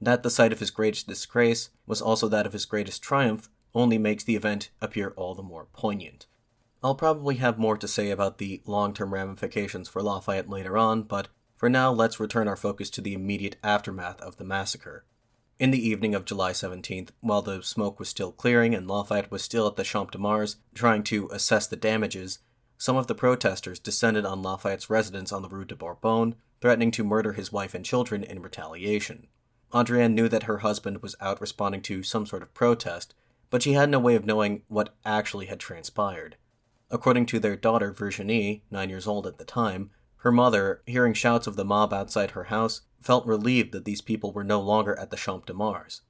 That the site of his greatest disgrace was also that of his greatest triumph only makes the event appear all the more poignant. I'll probably have more to say about the long-term ramifications for Lafayette later on, but for now let's return our focus to the immediate aftermath of the massacre. In the evening of July 17th, while the smoke was still clearing and Lafayette was still at the Champ de Mars trying to assess the damages, some of the protesters descended on Lafayette's residence on the Rue de Bourbon, threatening to murder his wife and children in retaliation. Adrienne knew that her husband was out responding to some sort of protest, but she had no way of knowing what actually had transpired. According to their daughter Virginie, 9 years old at the time, her mother, hearing shouts of the mob outside her house, felt relieved that these people were no longer at the Champ de Mars.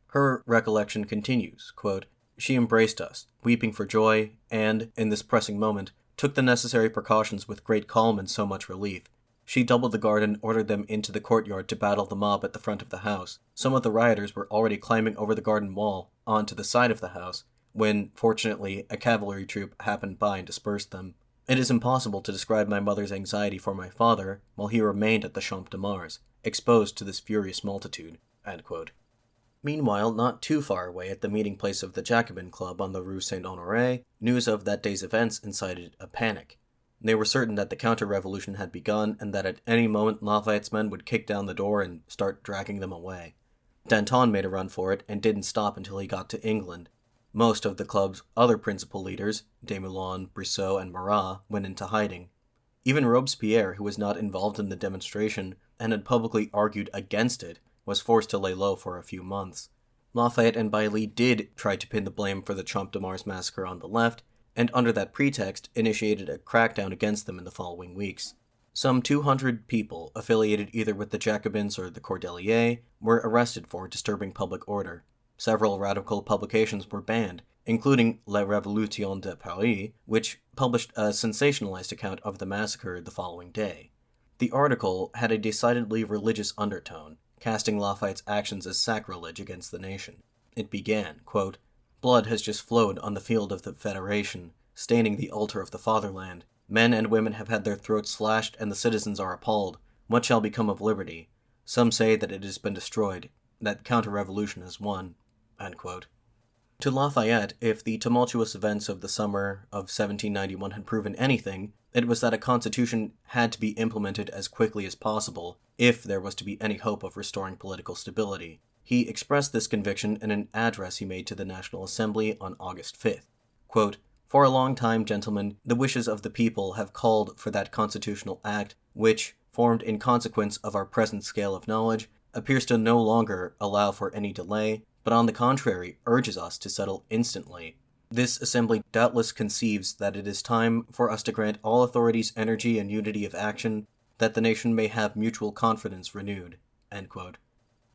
Her recollection continues, quote, "She embraced us, weeping for joy, and, in this pressing moment, took the necessary precautions with great calm and so much relief. She doubled the guard and ordered them into the courtyard to battle the mob at the front of the house. Some of the rioters were already climbing over the garden wall onto the side of the house, when, fortunately, a cavalry troop happened by and dispersed them. It is impossible to describe my mother's anxiety for my father while he remained at the Champ de Mars, exposed to this furious multitude." End quote. Meanwhile, not too far away at the meeting place of the Jacobin Club on the Rue Saint-Honoré, news of that day's events incited a panic. They were certain that the counter-revolution had begun and that at any moment Lafayette's men would kick down the door and start dragging them away. Danton made a run for it and didn't stop until he got to England. Most of the club's other principal leaders, Desmoulins, Brissot, and Marat, went into hiding. Even Robespierre, who was not involved in the demonstration and had publicly argued against it, was forced to lay low for a few months. Lafayette and Bailly did try to pin the blame for the Champ de Mars massacre on the left, and under that pretext initiated a crackdown against them in the following weeks. Some 200 people, affiliated either with the Jacobins or the Cordeliers, were arrested for disturbing public order. Several radical publications were banned, including La Révolution de Paris, which published a sensationalized account of the massacre the following day. The article had a decidedly religious undertone, casting Lafayette's actions as sacrilege against the nation. It began, quote, "Blood has just flowed on the field of the Federation, staining the altar of the fatherland. Men and women have had their throats slashed, and the citizens are appalled. What shall become of liberty? Some say that it has been destroyed, that counter-revolution has won." End quote. To Lafayette, if the tumultuous events of the summer of 1791 had proven anything, it was that a constitution had to be implemented as quickly as possible, if there was to be any hope of restoring political stability. He expressed this conviction in an address he made to the National Assembly on August 5th. Quote, "For a long time, gentlemen, the wishes of the people have called for that constitutional act which, formed in consequence of our present scale of knowledge, appears to no longer allow for any delay, but on the contrary urges us to settle instantly. This assembly doubtless conceives that it is time for us to grant all authorities energy and unity of action, that the nation may have mutual confidence renewed." End quote.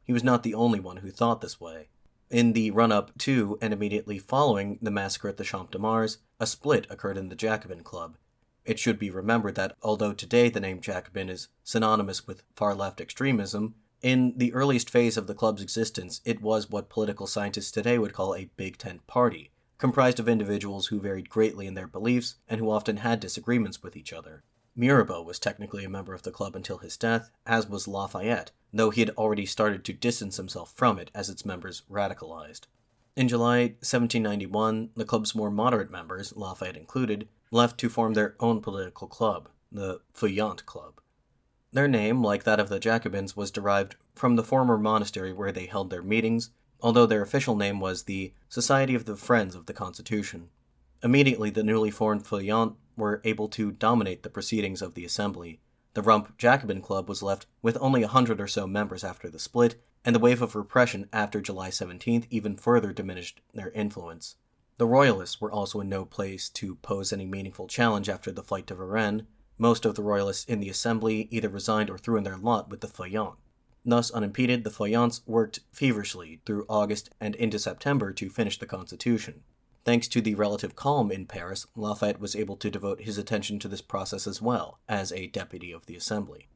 He was not the only one who thought this way. In the run-up to and immediately following the massacre at the Champ de Mars, a split occurred in the Jacobin Club. It should be remembered that, although today the name Jacobin is synonymous with far-left extremism, in the earliest phase of the club's existence, it was what political scientists today would call a Big Tent party, comprised of individuals who varied greatly in their beliefs and who often had disagreements with each other. Mirabeau was technically a member of the club until his death, as was Lafayette, though he had already started to distance himself from it as its members radicalized. In July 1791, the club's more moderate members, Lafayette included, left to form their own political club, the Fuye Club. Their name, like that of the Jacobins, was derived from the former monastery where they held their meetings, although their official name was the Society of the Friends of the Constitution. Immediately, the newly formed Fuye were able to dominate the proceedings of the assembly. The Rump Jacobin Club was left with only 100 or so members after the split, and the wave of repression after July 17th even further diminished their influence. The Royalists were also in no place to pose any meaningful challenge after the flight to Varennes. Most of the Royalists in the assembly either resigned or threw in their lot with the Feuillants. Thus unimpeded, the Feuillants worked feverishly through August and into September to finish the Constitution. Thanks to the relative calm in Paris, Lafayette was able to devote his attention to this process as well, as a deputy of the Assembly.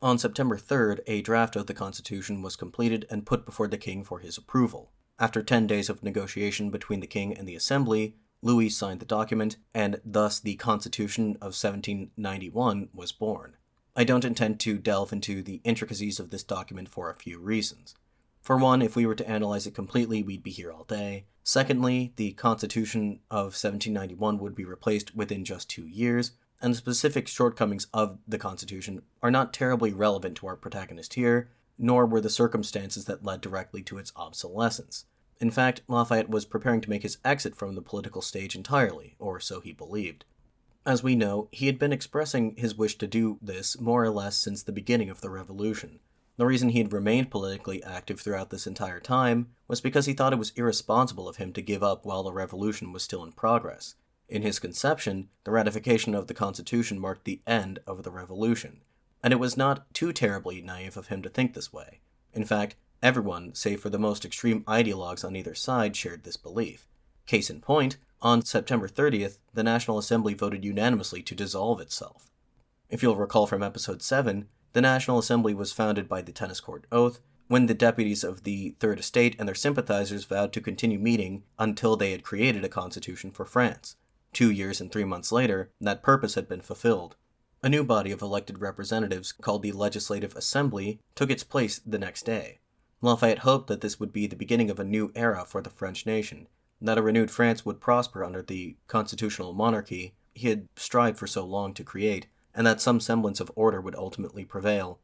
On September 3rd, a draft of the Constitution was completed and put before the king for his approval. After 10 days of negotiation between the king and the Assembly, Louis signed the document, and thus the Constitution of 1791 was born. I don't intend to delve into the intricacies of this document for a few reasons. For one, if we were to analyze it completely, we'd be here all day. Secondly, the Constitution of 1791 would be replaced within just 2 years, and the specific shortcomings of the Constitution are not terribly relevant to our protagonist here, nor were the circumstances that led directly to its obsolescence. In fact, Lafayette was preparing to make his exit from the political stage entirely, or so he believed. As we know, he had been expressing his wish to do this more or less since the beginning of the Revolution. The reason he had remained politically active throughout this entire time was because he thought it was irresponsible of him to give up while the revolution was still in progress. In his conception, the ratification of the Constitution marked the end of the revolution, and it was not too terribly naive of him to think this way. In fact, everyone, save for the most extreme ideologues on either side, shared this belief. Case in point, on September 30th, the National Assembly voted unanimously to dissolve itself. If you'll recall from episode 7, the National Assembly was founded by the Tennis Court Oath, when the deputies of the Third Estate and their sympathizers vowed to continue meeting until they had created a constitution for France. 2 years and 3 months later, that purpose had been fulfilled. A new body of elected representatives, called the Legislative Assembly, took its place the next day. Lafayette hoped that this would be the beginning of a new era for the French nation, that a renewed France would prosper under the constitutional monarchy he had strived for so long to create, and that some semblance of order would ultimately prevail.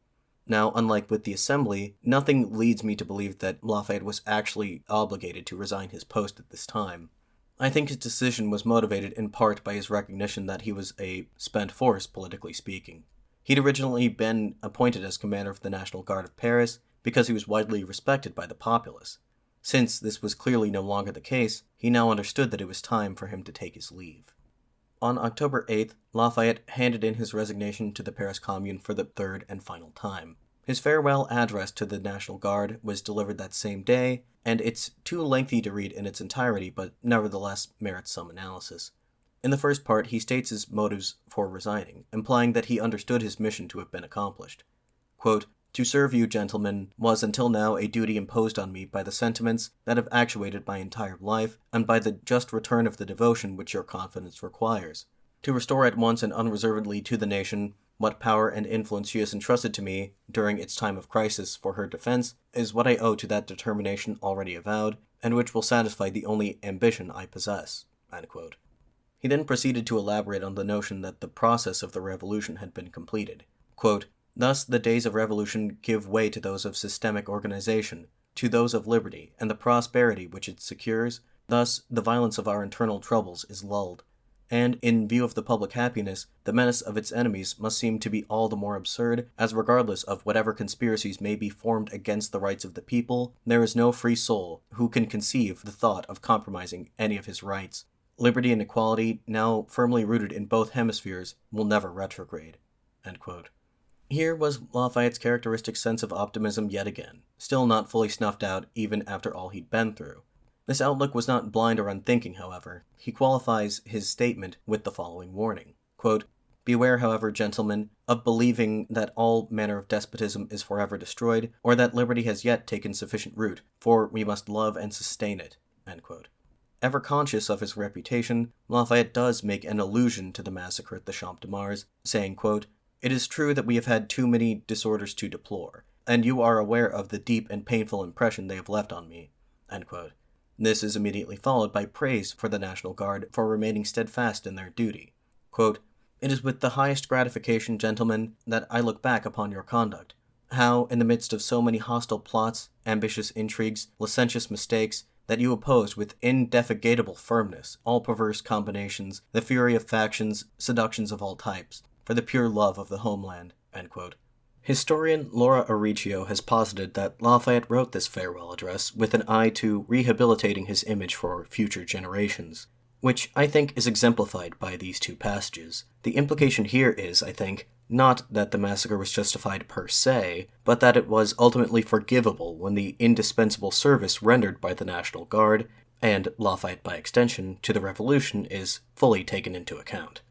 Now, unlike with the Assembly, nothing leads me to believe that Lafayette was actually obligated to resign his post at this time. I think his decision was motivated in part by his recognition that he was a spent force, politically speaking. He'd originally been appointed as commander of the National Guard of Paris because he was widely respected by the populace. Since this was clearly no longer the case, he now understood that it was time for him to take his leave. On October 8th, Lafayette handed in his resignation to the Paris Commune for the third and final time. His farewell address to the National Guard was delivered that same day, and it's too lengthy to read in its entirety, but nevertheless merits some analysis. In the first part, he states his motives for resigning, implying that he understood his mission to have been accomplished. Quote, "To serve you, gentlemen, was until now a duty imposed on me by the sentiments that have actuated my entire life, and by the just return of the devotion which your confidence requires. To restore at once and unreservedly to the nation what power and influence she has entrusted to me during its time of crisis for her defense is what I owe to that determination already avowed, and which will satisfy the only ambition I possess." End quote. He then proceeded to elaborate on the notion that the process of the revolution had been completed. Quote, "Thus the days of revolution give way to those of systemic organization, to those of liberty, and the prosperity which it secures. Thus the violence of our internal troubles is lulled. And, in view of the public happiness, the menace of its enemies must seem to be all the more absurd, as regardless of whatever conspiracies may be formed against the rights of the people, there is no free soul who can conceive the thought of compromising any of his rights. Liberty and equality, now firmly rooted in both hemispheres, will never retrograde." End quote. Here was Lafayette's characteristic sense of optimism yet again, still not fully snuffed out even after all he'd been through. This outlook was not blind or unthinking, however. He qualifies his statement with the following warning. Quote, "Beware, however, gentlemen, of believing that all manner of despotism is forever destroyed, or that liberty has yet taken sufficient root, for we must love and sustain it." End quote. Ever conscious of his reputation, Lafayette does make an allusion to the massacre at the Champ de Mars, saying, quote, "It is true that we have had too many disorders to deplore, and you are aware of the deep and painful impression they have left on me." End quote. This is immediately followed by praise for the National Guard for remaining steadfast in their duty. Quote, "It is with the highest gratification, gentlemen, that I look back upon your conduct. How, in the midst of so many hostile plots, ambitious intrigues, licentious mistakes, that you opposed with indefatigable firmness all perverse combinations, the fury of factions, seductions of all types, for the pure love of the homeland." End quote. Historian Laura Auricchio has posited that Lafayette wrote this farewell address with an eye to rehabilitating his image for future generations, which I think is exemplified by these two passages. The implication here is, I think, Not that the massacre was justified per se, but that it was ultimately forgivable when the indispensable service rendered by the National Guard, and Lafayette by extension, to the Revolution is fully taken into account.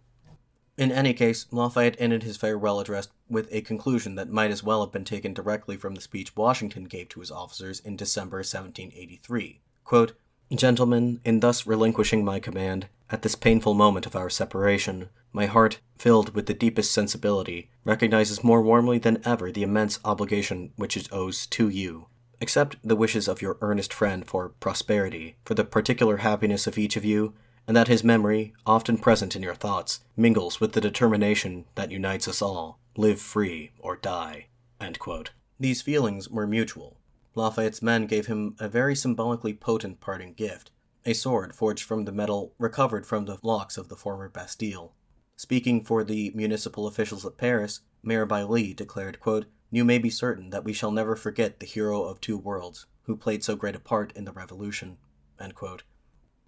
In any case, Lafayette ended his farewell address with a conclusion that might as well have been taken directly from the speech Washington gave to his officers in December 1783. Quote, "Gentlemen, in thus relinquishing my command, at this painful moment of our separation, my heart, filled with the deepest sensibility, recognizes more warmly than ever the immense obligation which it owes to you. Accept the wishes of your earnest friend for prosperity, for the particular happiness of each of you, and that his memory, often present in your thoughts, mingles with the determination that unites us all, live free or die." End quote. These feelings were mutual. Lafayette's men gave him a very symbolically potent parting gift, a sword forged from the metal recovered from the locks of the former Bastille. Speaking for the municipal officials of Paris, Mayor Bailly declared, quote, "You may be certain that we shall never forget the hero of two worlds, who played so great a part in the Revolution." End quote.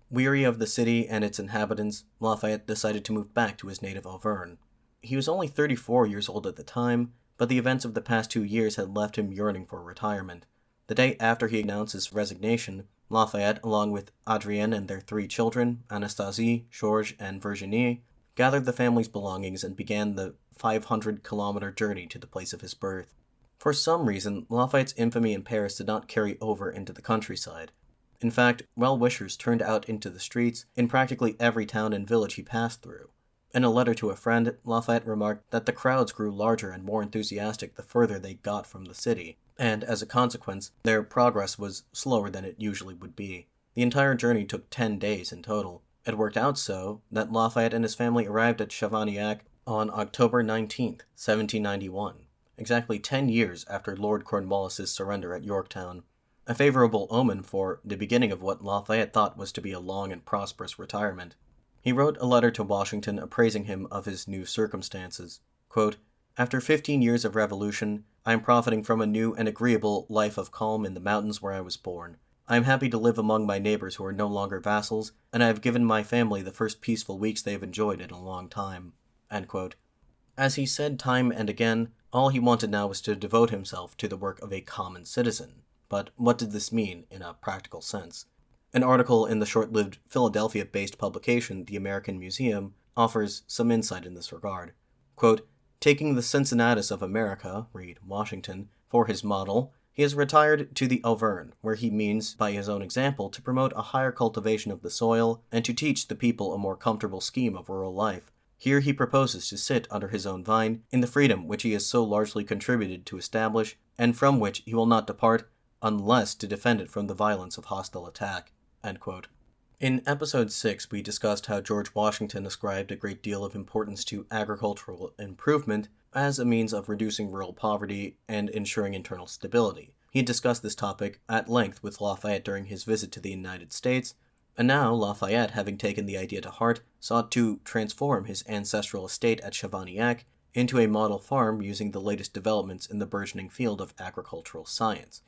Weary of the city and its inhabitants, Lafayette decided to move back to his native Auvergne. He was only 34 years old at the time, but the events of the past 2 years had left him yearning for retirement. The day after he announced his resignation, Lafayette, along with Adrienne and their 3 children, Anastasie, Georges, and Virginie, gathered the family's belongings and began the 500-kilometer journey to the place of his birth. For some reason, Lafayette's infamy in Paris did not carry over into the countryside. In fact, well-wishers turned out into the streets in practically every town and village he passed through. In a letter to a friend, Lafayette remarked that the crowds grew larger and more enthusiastic the further they got from the city, and as a consequence, their progress was slower than it usually would be. The entire journey took 10 days in total. It worked out so that Lafayette and his family arrived at Chavagnac on October 19, 1791, exactly 10 years after Lord Cornwallis's surrender at Yorktown. A favorable omen for the beginning of what Lafayette thought was to be a long and prosperous retirement. He wrote a letter to Washington appraising him of his new circumstances. Quote, "After 15 years of revolution, I am profiting from a new and agreeable life of calm in the mountains where I was born. I am happy to live among my neighbors who are no longer vassals, and I have given my family the first peaceful weeks they have enjoyed in a long time." End quote. As he said time and again, all he wanted now was to devote himself to the work of a common citizen. But what did this mean in a practical sense? An article in the short-lived Philadelphia-based publication, The American Museum, offers some insight in this regard. Quote, "Taking the Cincinnatus of America, read Washington, for his model, he has retired to the Auvergne, where he means, by his own example, to promote a higher cultivation of the soil and to teach the people a more comfortable scheme of rural life. Here he proposes to sit under his own vine, in the freedom which he has so largely contributed to establish, and from which he will not depart, unless to defend it from the violence of hostile attack." End quote. In Episode 6, we discussed how George Washington ascribed a great deal of importance to agricultural improvement as a means of reducing rural poverty and ensuring internal stability. He discussed this topic at length with Lafayette during his visit to the United States, and now Lafayette, having taken the idea to heart, sought to transform his ancestral estate at Chavagnac into a model farm using the latest developments in the burgeoning field of agricultural science,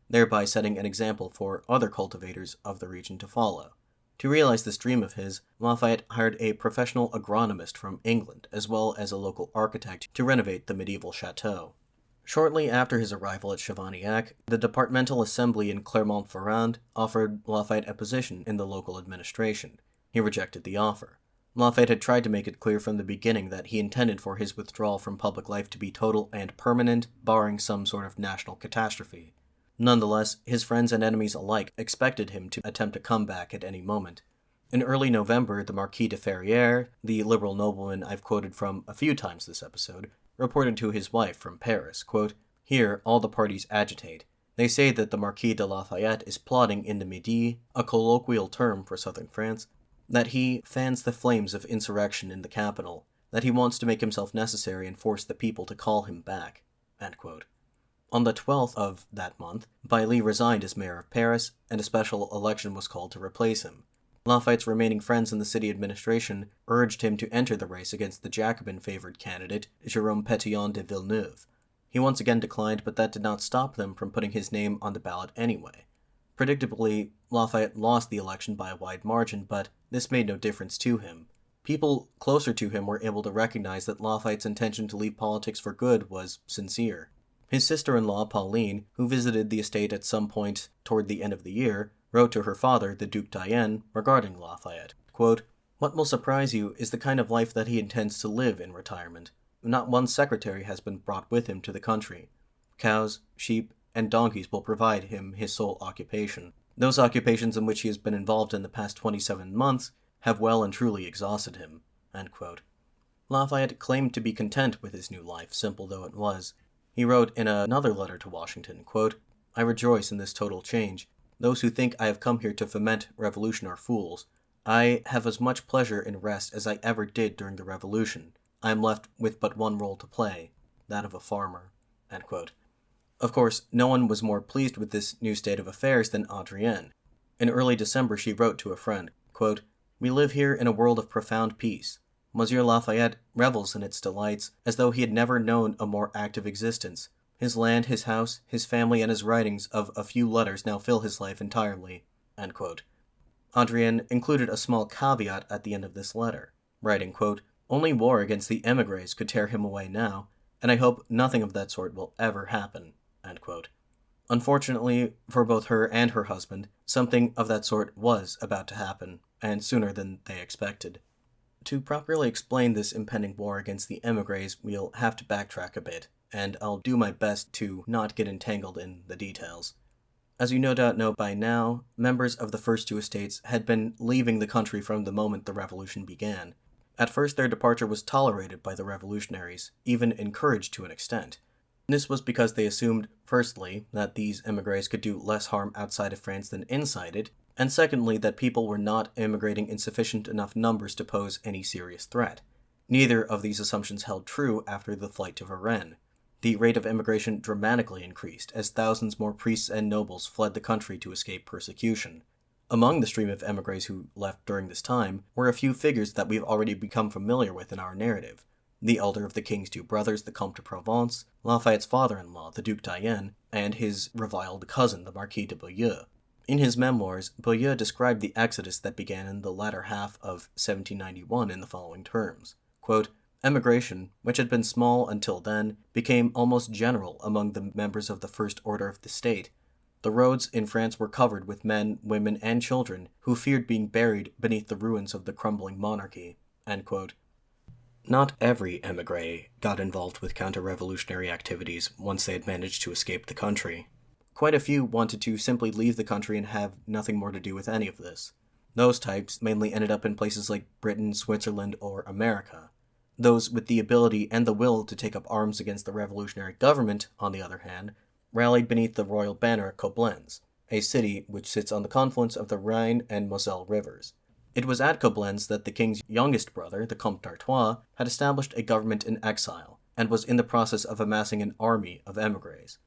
thereby setting an example for other cultivators of the region to follow. To realize this dream of his, Lafayette hired a professional agronomist from England, as well as a local architect, to renovate the medieval chateau. Shortly after his arrival at Chavagnac, the departmental assembly in Clermont-Ferrand offered Lafayette a position in the local administration. He rejected the offer. Lafayette had tried to make it clear from the beginning that he intended for his withdrawal from public life to be total and permanent, barring some sort of national catastrophe. Nonetheless, his friends and enemies alike expected him to attempt a comeback at any moment. In early November, the Marquis de Ferrières, the liberal nobleman I've quoted from a few times this episode, reported to his wife from Paris, quote, "Here all the parties agitate. They say that the Marquis de Lafayette is plotting in the Midi, a colloquial term for southern France, that he fans the flames of insurrection in the capital, that he wants to make himself necessary and force the people to call him back." End quote. On the 12th of that month, Bailly resigned as mayor of Paris, and a special election was called to replace him. Lafayette's remaining friends in the city administration urged him to enter the race against the Jacobin-favored candidate, Jérôme Pétion de Villeneuve. He once again declined, but that did not stop them from putting his name on the ballot anyway. Predictably, Lafayette lost the election by a wide margin, but this made no difference to him. People closer to him were able to recognize that Lafayette's intention to leave politics for good was sincere. His sister-in-law, Pauline, who visited the estate at some point toward the end of the year, wrote to her father, the Duc d'Ayen, regarding Lafayette, quote, "What will surprise you is the kind of life that he intends to live in retirement. Not one secretary has been brought with him to the country. Cows, sheep, and donkeys will provide him his sole occupation. Those occupations in which he has been involved in the past 27 months have well and truly exhausted him." End quote. Lafayette claimed to be content with his new life, simple though it was. He wrote in another letter to Washington, quote, "I rejoice in this total change. Those who think I have come here to foment revolution are fools. I have as much pleasure in rest as I ever did during the Revolution. I am left with but one role to play, that of a farmer." End quote. Of course, no one was more pleased with this new state of affairs than Adrienne. In early December, she wrote to a friend, quote, "We live here in a world of profound peace. Monsieur Lafayette revels in its delights as though he had never known a more active existence. His land, his house, his family, and his writings of a few letters now fill his life entirely." End quote. Adrienne included a small caveat at the end of this letter, writing, quote, "Only war against the émigrés could tear him away now, and I hope nothing of that sort will ever happen." End quote. Unfortunately for both her and her husband, something of that sort was about to happen, and sooner than they expected. To properly explain this impending war against the émigrés, we'll have to backtrack a bit, and I'll do my best to not get entangled in the details. As you no doubt know by now, members of the first two estates had been leaving the country from the moment the revolution began. At first, their departure was tolerated by the revolutionaries, even encouraged to an extent. This was because they assumed, firstly, that these émigrés could do less harm outside of France than inside it, and secondly, that people were not immigrating in sufficient enough numbers to pose any serious threat. Neither of these assumptions held true after the flight to Varennes. The rate of immigration dramatically increased as thousands more priests and nobles fled the country to escape persecution. Among the stream of émigrés who left during this time were a few figures that we've already become familiar with in our narrative. The elder of the king's two brothers, the Comte de Provence, Lafayette's father-in-law, the Duc d'Ayen, and his reviled cousin, the Marquis de Beaulieu. In his memoirs, Beaulieu described the exodus that began in the latter half of 1791 in the following terms, quote, "Emigration, which had been small until then, became almost general among the members of the first order of the state. The roads in France were covered with men, women, and children who feared being buried beneath the ruins of the crumbling monarchy." End quote. Not every émigré got involved with counter-revolutionary activities once they had managed to escape the country. Quite a few wanted to simply leave the country and have nothing more to do with any of this. Those types mainly ended up in places like Britain, Switzerland, or America. Those with the ability and the will to take up arms against the revolutionary government, on the other hand, rallied beneath the royal banner at Koblenz, a city which sits on the confluence of the Rhine and Moselle rivers. It was at Koblenz that the king's youngest brother, the Comte d'Artois, had established a government in exile, and was in the process of amassing an army of émigrés.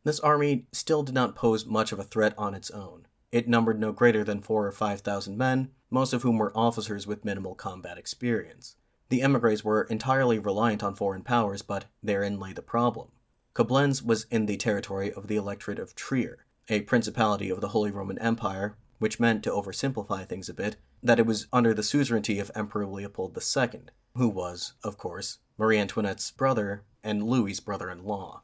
This army still did not pose much of a threat on its own. It numbered no greater than 4,000 or 5,000 men, most of whom were officers with minimal combat experience. The émigrés were entirely reliant on foreign powers, but therein lay the problem. Koblenz was in the territory of the Electorate of Trier, a principality of the Holy Roman Empire, which meant, to oversimplify things a bit, that it was under the suzerainty of Emperor Leopold II, who was, of course, Marie Antoinette's brother and Louis's brother-in-law.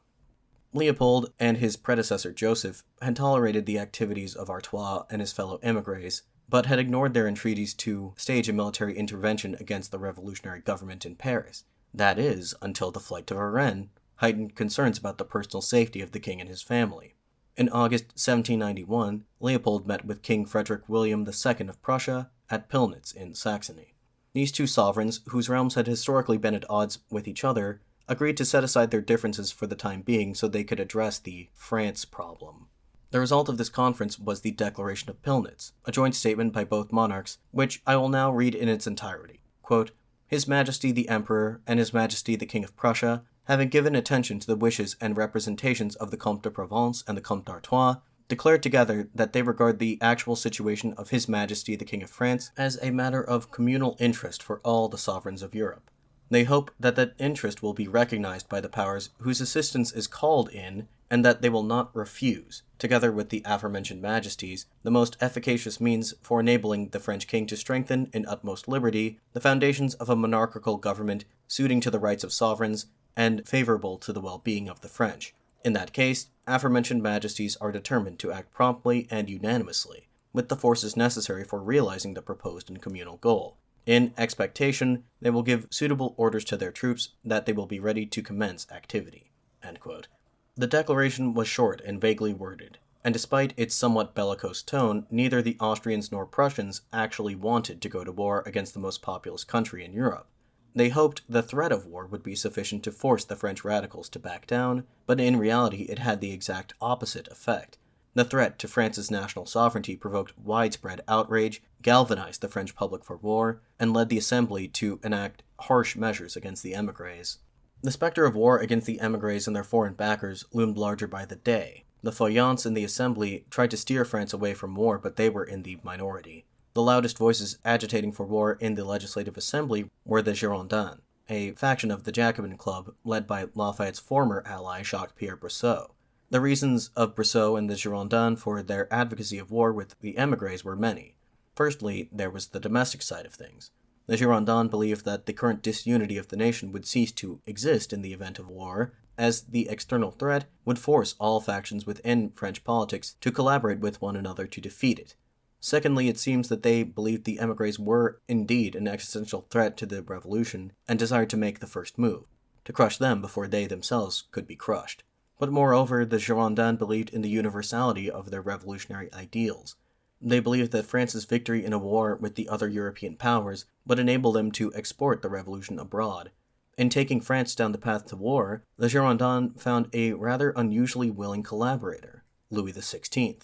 Leopold and his predecessor Joseph had tolerated the activities of Artois and his fellow émigrés, but had ignored their entreaties to stage a military intervention against the revolutionary government in Paris. That is, until the flight to Varennes heightened concerns about the personal safety of the king and his family. In August 1791, Leopold met with King Frederick William II of Prussia at Pillnitz in Saxony. These two sovereigns, whose realms had historically been at odds with each other, agreed to set aside their differences for the time being so they could address the France problem. The result of this conference was the Declaration of Pillnitz, a joint statement by both monarchs, which I will now read in its entirety. Quote, "His Majesty the Emperor and His Majesty the King of Prussia, having given attention to the wishes and representations of the Comte de Provence and the Comte d'Artois, declared together that they regard the actual situation of His Majesty the King of France as a matter of communal interest for all the sovereigns of Europe. They hope that that interest will be recognized by the powers whose assistance is called in and that they will not refuse, together with the aforementioned majesties, the most efficacious means for enabling the French king to strengthen, in utmost liberty, the foundations of a monarchical government suiting to the rights of sovereigns and favorable to the well-being of the French. In that case, aforementioned majesties are determined to act promptly and unanimously, with the forces necessary for realizing the proposed and communal goal. In expectation, they will give suitable orders to their troops that they will be ready to commence activity." End quote. The declaration was short and vaguely worded, and despite its somewhat bellicose tone, neither the Austrians nor Prussians actually wanted to go to war against the most populous country in Europe. They hoped the threat of war would be sufficient to force the French radicals to back down, but in reality it had the exact opposite effect. The threat to France's national sovereignty provoked widespread outrage, galvanized the French public for war, and led the Assembly to enact harsh measures against the émigrés. The specter of war against the émigrés and their foreign backers loomed larger by the day. The Feuillants in the Assembly tried to steer France away from war, but they were in the minority. The loudest voices agitating for war in the Legislative Assembly were the Girondins, a faction of the Jacobin Club led by Lafayette's former ally Jacques-Pierre Brissot. The reasons of Brissot and the Girondins for their advocacy of war with the émigrés were many. Firstly, there was the domestic side of things. The Girondins believed that the current disunity of the nation would cease to exist in the event of war, as the external threat would force all factions within French politics to collaborate with one another to defeat it. Secondly, it seems that they believed the émigrés were indeed an existential threat to the revolution and desired to make the first move, to crush them before they themselves could be crushed. But moreover, the Girondins believed in the universality of their revolutionary ideals. They believed that France's victory in a war with the other European powers would enable them to export the revolution abroad. In taking France down the path to war, the Girondins found a rather unusually willing collaborator, Louis XVI.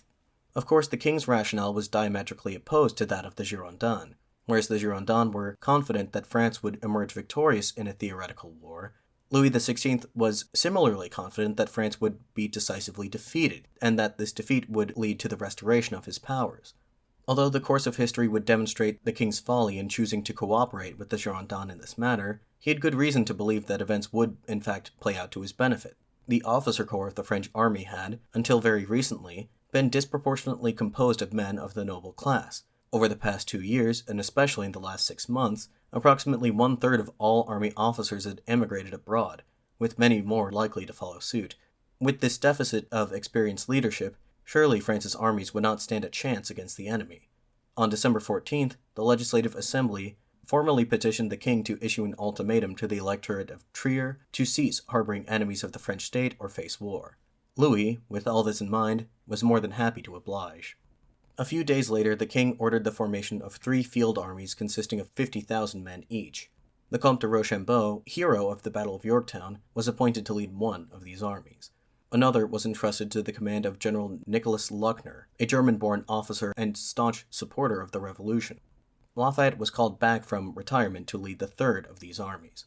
Of course, the king's rationale was diametrically opposed to that of the Girondins. Whereas the Girondins were confident that France would emerge victorious in a theoretical war, Louis XVI was similarly confident that France would be decisively defeated, and that this defeat would lead to the restoration of his powers. Although the course of history would demonstrate the king's folly in choosing to cooperate with the Girondins in this matter, he had good reason to believe that events would, in fact, play out to his benefit. The officer corps of the French army had, until very recently, been disproportionately composed of men of the noble class. Over the past 2 years, and especially in the last 6 months, approximately 1/3 of all army officers had emigrated abroad, with many more likely to follow suit. With this deficit of experienced leadership, surely France's armies would not stand a chance against the enemy. On December 14th, the Legislative Assembly formally petitioned the king to issue an ultimatum to the electorate of Trier to cease harboring enemies of the French state or face war. Louis, with all this in mind, was more than happy to oblige. A few days later, the king ordered the formation of 3 field armies consisting of 50,000 men each. The Comte de Rochambeau, hero of the Battle of Yorktown, was appointed to lead one of these armies. Another was entrusted to the command of General Nicholas Luckner, a German-born officer and staunch supporter of the Revolution. Lafayette was called back from retirement to lead the third of these armies.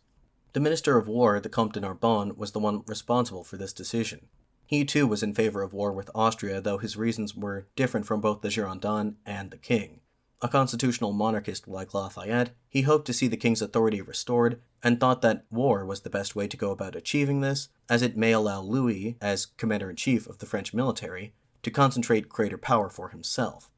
The Minister of War, the Comte de Narbonne, was the one responsible for this decision. He too was in favor of war with Austria, though his reasons were different from both the Girondins and the king. A constitutional monarchist like Lafayette, he hoped to see the king's authority restored, and thought that war was the best way to go about achieving this, as it may allow Louis, as commander-in-chief of the French military, to concentrate greater power for himself.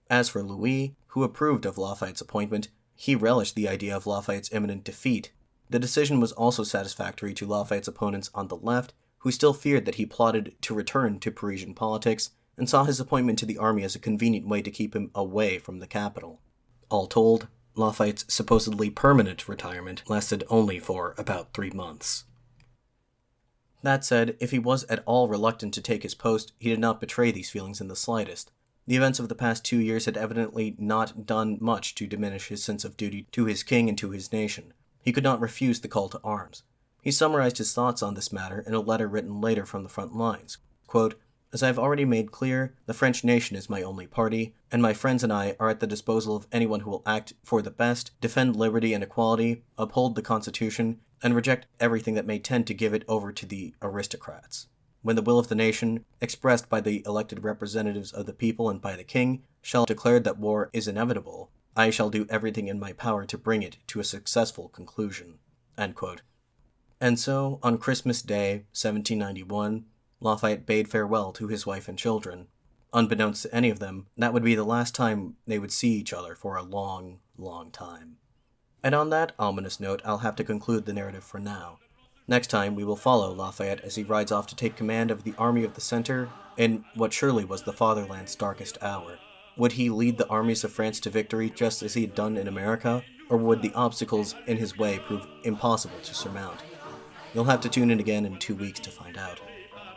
As for Louis, who approved of Lafayette's appointment, he relished the idea of Lafayette's imminent defeat. The decision was also satisfactory to Lafayette's opponents on the left, who still feared that he plotted to return to Parisian politics, and saw his appointment to the army as a convenient way to keep him away from the capital. All told, Lafayette's supposedly permanent retirement lasted only for about 3 months. That said, if he was at all reluctant to take his post, he did not betray these feelings in the slightest. The events of the past 2 years had evidently not done much to diminish his sense of duty to his king and to his nation. He could not refuse the call to arms. He summarized his thoughts on this matter in a letter written later from the front lines. Quote, "As I have already made clear, the French nation is my only party, and my friends and I are at the disposal of anyone who will act for the best, defend liberty and equality, uphold the Constitution, and reject everything that may tend to give it over to the aristocrats. When the will of the nation, expressed by the elected representatives of the people and by the king, shall declare that war is inevitable, I shall do everything in my power to bring it to a successful conclusion." End quote. And so, on Christmas Day, 1791, Lafayette bade farewell to his wife and children. Unbeknownst to any of them, that would be the last time they would see each other for a long, long time. And on that ominous note, I'll have to conclude the narrative for now. Next time, we will follow Lafayette as he rides off to take command of the Army of the Center in what surely was the fatherland's darkest hour. Would he lead the armies of France to victory just as he had done in America, or would the obstacles in his way prove impossible to surmount? You'll have to tune in again in 2 weeks to find out.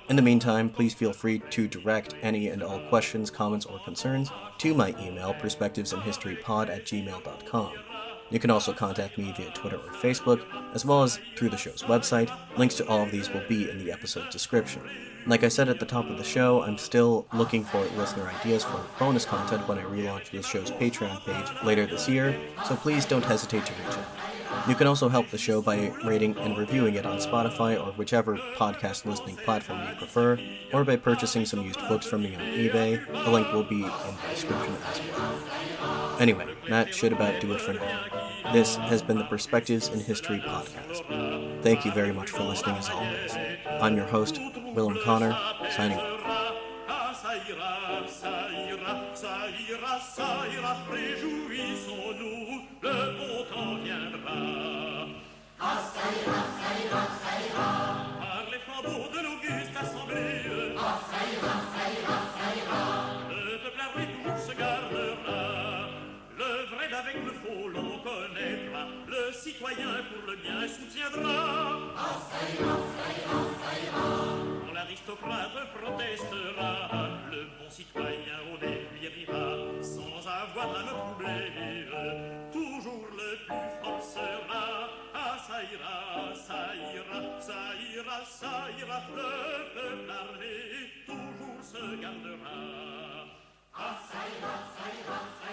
In the meantime, please feel free to direct any and all questions, comments, or concerns to my email, perspectivesinhistorypod@gmail.com. You can also contact me via Twitter or Facebook, as well as through the show's website. Links to all of these will be in the episode description. Like I said at the top of the show, I'm still looking for listener ideas for bonus content when I relaunch the show's Patreon page later this year, so please don't hesitate to reach out. You can also help the show by rating and reviewing it on Spotify or whichever podcast listening platform you prefer, or by purchasing some used books from me on eBay. The link will be in the description as well. Anyway, that should about do it for now. This has been the Perspectives in History podcast. Thank you very much for listening as always. I'm your host, Willem Connor, signing off. Avec le faux l'on connaîtra, le citoyen pour le bien soutiendra. Ah, ça ira, ça ira, ça ira. Quand l'aristocrate protestera, le bon citoyen au début ira, sans avoir à le troubler. Toujours le plus fort sera. Ah, ça ira, ça ira, ça ira, ça ira. Le peuple armé toujours se gardera. Ah, ça ira, ça ira, ça ira.